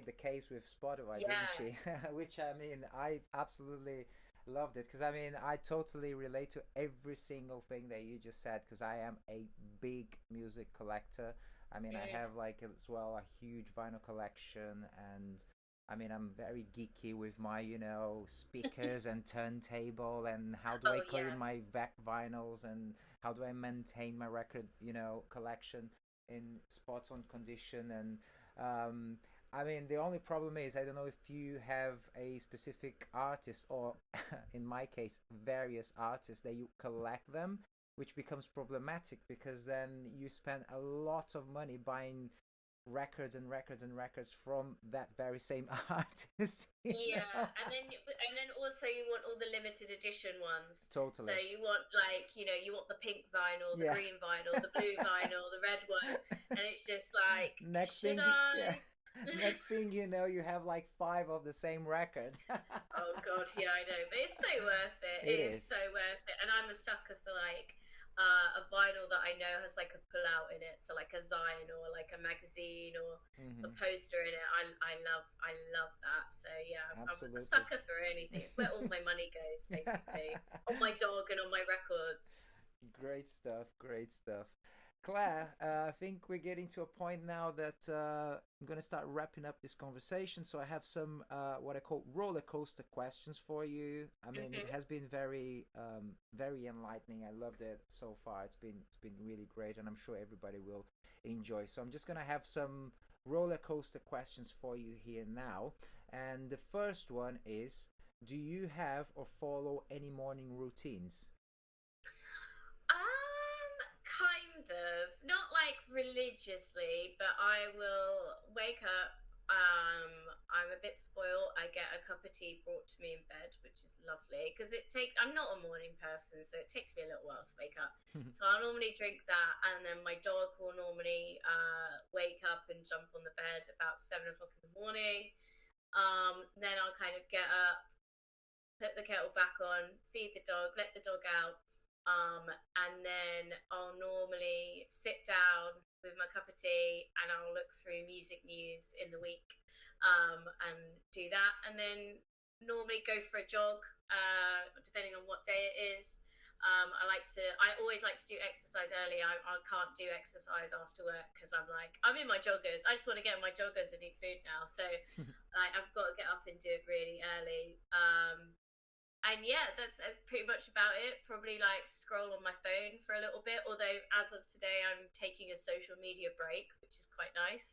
the case with Spotify, didn't Yeah. she? Which I mean, I absolutely loved it, because I mean, I totally relate to every single thing that you just said, because I am a big music collector. I mean, I Mm. have like as well a huge vinyl collection, and I mean, I'm very geeky with my, speakers and turntable, and how do I Oh clean yeah. my vinyls, and how do I maintain my record, collection in spots on condition. And um, I mean, the only problem is I don't know if you have a specific artist, or in my case, various artists that you collect them, which becomes problematic, because then you spend a lot of money buying records and records and records from that very same artist. Yeah, and then also you want all the limited edition ones. So Totally. you want like, you want the pink vinyl, the Yeah. green vinyl, the blue vinyl, the red one, and it's just like, Next should thing, yeah. I? Next thing you know, you have like five of the same record. Oh God, yeah, I know, but it's so worth it. It It is is. so worth it, and I'm a sucker for like a vinyl that I know has like a pull-out in it, so like a Zine or like a magazine or a Hmm. poster in it. I love that. So yeah, I'm a Absolutely. sucker for anything. It's where all my money goes, basically, on my dog and on my records. Great stuff. Great stuff. Claire, I think we're getting to a point now that I'm going to start wrapping up this conversation. So I have some what I call roller coaster questions for you. I mean, it Hmm. has been very enlightening. I loved it so far. It's been really great, and I'm sure everybody will enjoy. So I'm just going to have some roller coaster questions for you here now. And the first one is, do you have or follow any morning routines? Kind of. Not like religiously, but I will wake up. I'm a bit spoiled. I get a cup of tea brought to me in bed, which is lovely because I'm not a morning person, so it takes me a little while to wake up. So I'll normally drink that, and then my dog will normally wake up and jump on the bed about 7 o'clock in the morning. Then I'll kind of get up, put the kettle back on, feed the dog, let the dog out, and then I'll normally sit down with my cup of tea and I'll look through music news in the week, and do that, and then normally go for a jog, depending on what day it is. I always like to do exercise early. I can't do exercise after work because I'm in my joggers. I just want to get in my joggers and eat food now. So I've got to get up and do it really early. And yeah, that's pretty much about it. Probably like scroll on my phone for a little bit. Although as of today, I'm taking a social media break, which is quite nice.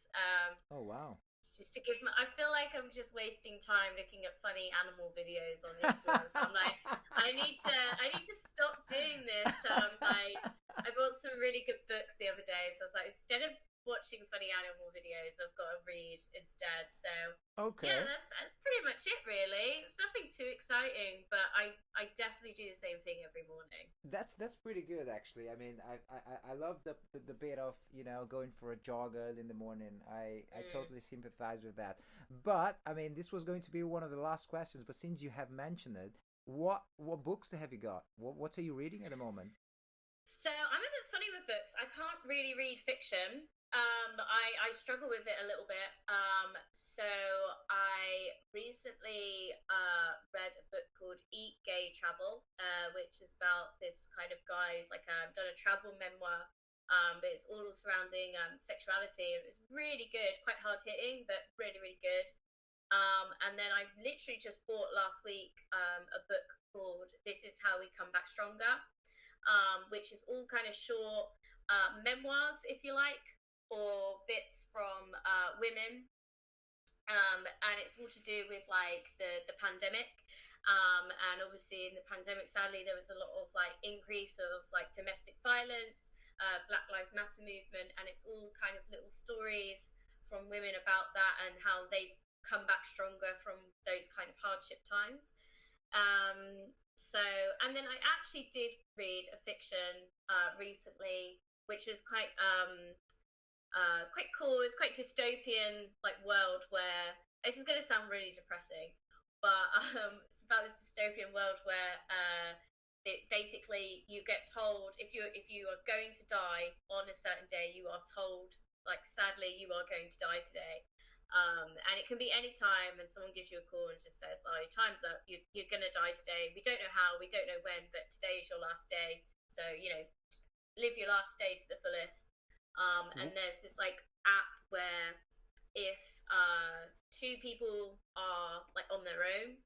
Oh, wow. Just to give I feel like I'm just wasting time looking at funny animal videos on Instagram. So I'm like, I need to stop doing this. I bought some really good books the other day. So I was like, instead of watching funny animal videos, I've got to read instead. So Okay. yeah, that's pretty much it really. It's nothing too exciting, but I definitely do the same thing every morning. That's pretty good actually. I mean, I love the bit of, going for a jog early in the morning. I Mm. totally sympathize with that. But I mean, this was going to be one of the last questions, but since you have mentioned it, what books have you got? What are you reading at the moment? So I'm a bit funny with books. I can't really read fiction. I struggle with it a little bit. So I recently read a book called Eat, Gay, Travel, which is about this kind of guy who's like done a travel memoir, but it's all surrounding sexuality. It was really good, quite hard hitting, but really, really good. And then I literally just bought last week a book called This Is How We Come Back Stronger, which is all kind of short memoirs, if you like, or bits from women, and it's all to do with like the pandemic. And obviously, in the pandemic, sadly, there was a lot of like increase of like domestic violence, Black Lives Matter movement, and it's all kind of little stories from women about that and how they've come back stronger from those kind of hardship times. So, and then I actually did read a fiction recently, which was quite cool. It's quite dystopian, like world where this is going to sound really depressing, but it's about this dystopian world where basically you get told if you are going to die on a certain day, you are told like sadly you are going to die today. And it can be any time, and someone gives you a call and just says, "Oh, your time's up. You're going to die today. We don't know how, we don't know when, but today is your last day. So live your last day to the fullest." And there's this like app where if two people are like on their own,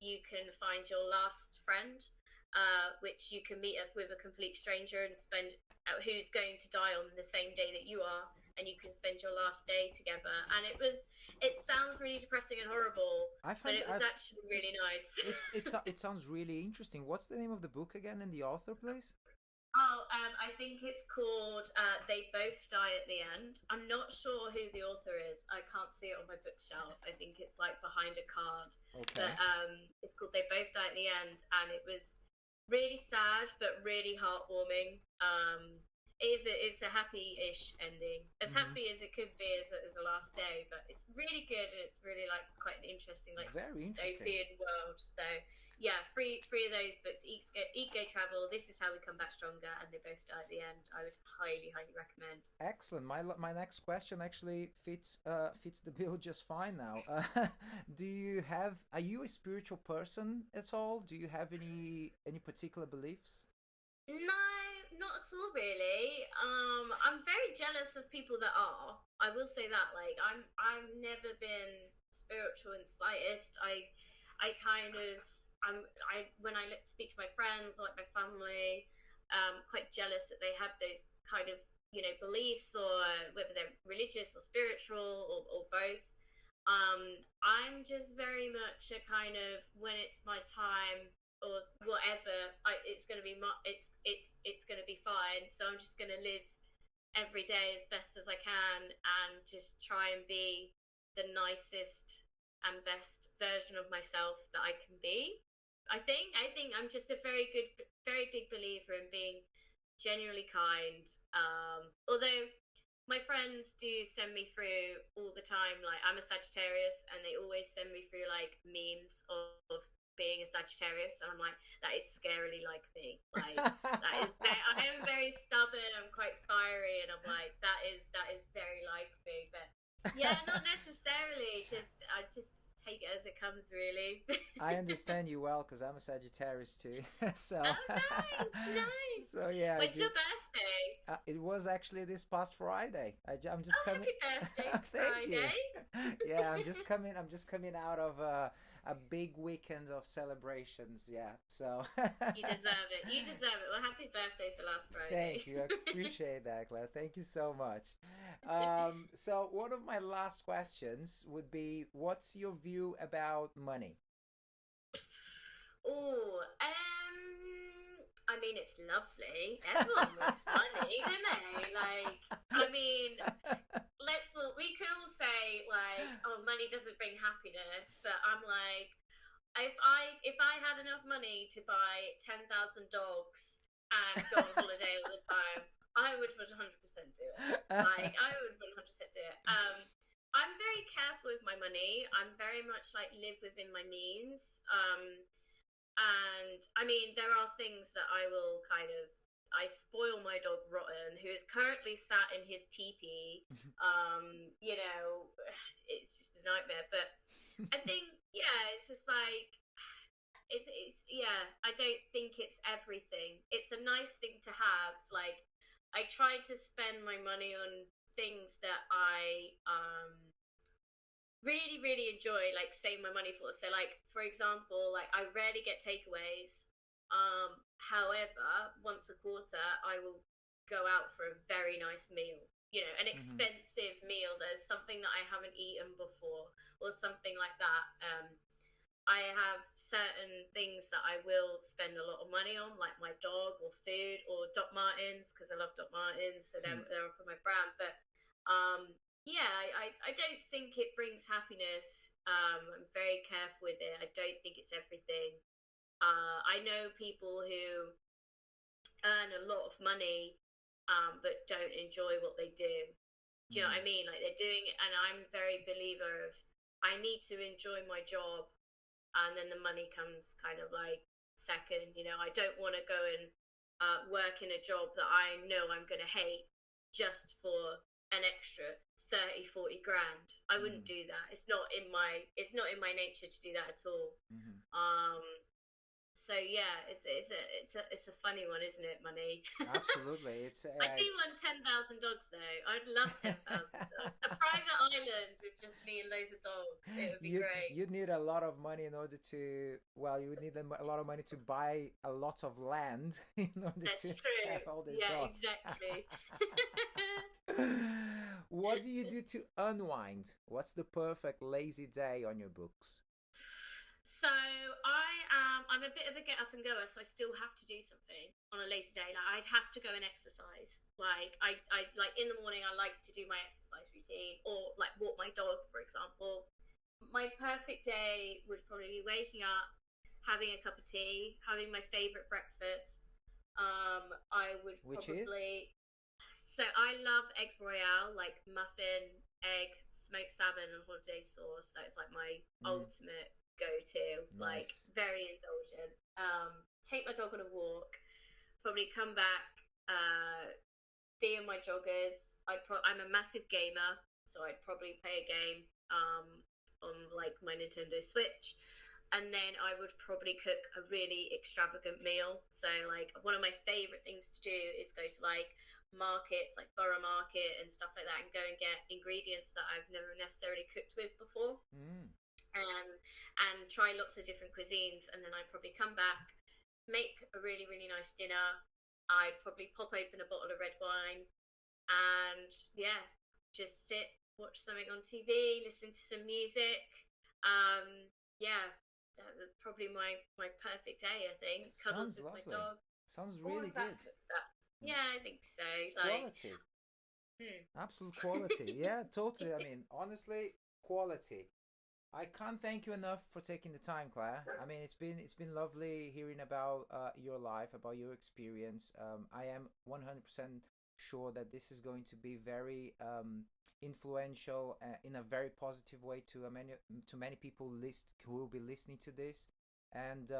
you can find your last friend, which you can meet up with a complete stranger and spend who's going to die on the same day that you are, and you can spend your last day together. And it sounds really depressing and horrible, I but find it was actually really nice. it sounds really interesting. What's the name of the book again and the author, please? Oh, I think it's called They Both Die at the End. I'm not sure who the author is. I can't see it on my bookshelf. I think it's like behind a card. But Okay. it's called They Both Die at the End, and it was really sad but really heartwarming. It's a happy-ish ending, as Hmm. happy as it could be as a last day. But it's really good, and it's really like quite an interesting like Very interesting. dystopian world. So yeah, three of those books: Eat, Gay, Travel, This Is How We Come Back Stronger, and They Both Die at the End. I would highly, highly recommend. Excellent. My next question actually fits the bill just fine now. Are you a spiritual person at all? Do you have any particular beliefs? No, not at all, really. I'm very jealous of people that are. I will say that. Like, I've never been spiritual in the slightest. I kind of, when I speak to my friends, like my family, quite jealous that they have those kind of, beliefs, or whether they're religious or spiritual or both. I'm just very much a kind of when it's my time or whatever, it's gonna be it's gonna be fine. So I'm just gonna live every day as best as I can and just try and be. the nicest and best version of myself that I can be. I think I'm just a very big believer in being genuinely kind. Although my friends do send me through all the time, like I'm a Sagittarius, and they always send me through like memes of being a Sagittarius, and I'm like, that is scarily like me. Like I am very stubborn. I'm quite fiery, and I'm like, that is very like me. But yeah, not necessarily. I just take it as it comes, really. I understand you well because I'm a Sagittarius too. So, Oh, nice, nice. so yeah, I When's do. your birthday? It was actually this past Friday. I'm just Oh, coming. happy birthday, Thank you. Friday. Yeah, I'm just coming. I'm just coming out of a big weekend of celebrations. Yeah, so. You deserve it. You deserve it. Well, happy birthday for last Friday. Thank you. I appreciate that, Claire. Thank you so much. So one of my last questions would be, what's your view about money? Oh, I mean, it's lovely. Everyone wants money, don't they? Like, I mean, we can all say like, oh, money doesn't bring happiness, but I'm like, if I had enough money to buy 10,000 dogs and go on holiday all the time, I would 100% do it. Like, I would 100% do it. I'm very careful with my money. I'm very much like live within my means. And I mean, there are things that I spoil my dog Rotten, who is currently sat in his teepee. You know, it's just a nightmare. But I think, yeah, it's just like, yeah, I don't think it's everything. It's a nice thing to have. Like, I try to spend my money on things that I really, really enjoy, like save my money for. So, like, for example, like I rarely get takeaways. However, once a quarter, I will go out for a very nice meal. You know, an Hmm. expensive meal. There's something that I haven't eaten before, or something like that. I have certain things that I will spend a lot of money on, like my dog or food or Doc Martens, because I love Doc Martens, so they're up on my brand. But yeah, I don't think it brings happiness. I'm very careful with it. I don't think it's everything. I know people who earn a lot of money, but don't enjoy what they do. Do you know what I mean? Like they're doing it, and I'm very believer of I need to enjoy my job, and then the money comes kind of like second. You know, I don't want to go and work in a job that I know I'm going to hate just for an extra 30, 40 grand. I wouldn't Hmm. do that. It's not in my nature to do that at all. Hmm. Um, so yeah, it's a funny one, isn't it? Money. Absolutely. It's I do want 10,000 dogs though. I'd love 10,000 dogs. A private island with just me and loads of dogs. It would be great. you'd need a lot of money in order to, well, you would need a lot of money to buy a lot of land in order That's to true. have all these Yeah, dogs. exactly. What do you do to unwind? What's the perfect lazy day on your books? So I'm a bit of a get up and goer, so I still have to do something on a lazy day. Like I'd have to go and exercise. Like I like in the morning I like to do my exercise routine or like walk my dog, for example. My perfect day would probably be waking up, having a cup of tea, having my favorite breakfast. I would Which is? probably So I love eggs royale, like muffin, egg, smoked salmon, and holiday sauce. That's like my Mm, ultimate go-to. Like nice. very indulgent. Take my dog on a walk. Probably come back. Be in my joggers. I'm a massive gamer, so I'd probably play a game on like my Nintendo Switch. And then I would probably cook a really extravagant meal. So like one of my favorite things to do is go to like markets like Borough Market and stuff like that and go and get ingredients that I've never necessarily cooked with before, Mm, um, and try lots of different cuisines. And then I'd probably come back, make a really, really nice dinner. I'd probably pop open a bottle of red wine and yeah, just sit, watch something on TV, listen to some music. Yeah, that's probably my perfect day. I think cuddles sounds with my lovely. dog, Sounds all really of that good. good stuff. Mm, Yeah, I think so. Like, quality. hmm. Absolute quality. Yeah, totally. I mean, honestly, quality. I can't thank you enough for taking the time, Claire. I mean, it's been lovely hearing about your life, about your experience. I am 100% sure that this is going to be very influential in a very positive way to many people who will be listening to this. And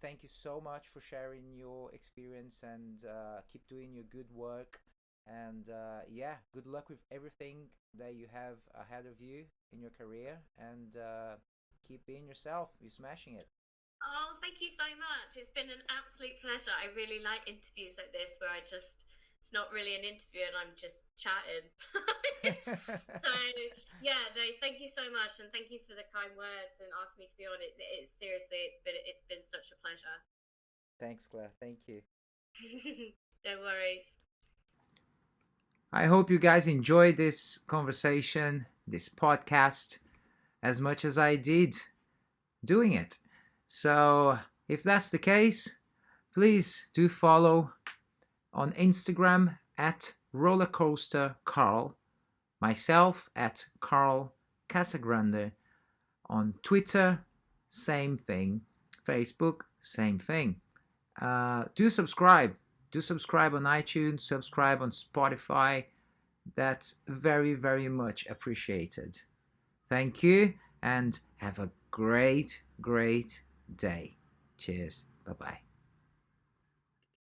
thank you so much for sharing your experience and keep doing your good work. And yeah, good luck with everything that you have ahead of you in your career. And keep being yourself. You're smashing it. Oh, thank you so much. It's been an absolute pleasure. I really like interviews like this where it's not really an interview and I'm just chatting. So, yeah, no, thank you so much. And thank you for the kind words and asking me to be on it. Seriously, it's been such a pleasure. Thanks, Claire. Thank you. No worries. I hope you guys enjoyed this conversation, this podcast, as much as I did doing it. So, if that's the case, please do follow on Instagram at rollercoastercarl, myself at Carl Casagrande, on Twitter, same thing, Facebook, same thing. Do subscribe. Do subscribe on iTunes, subscribe on Spotify. That's very, very much appreciated. Thank you and have a great, great day. Cheers. Bye bye.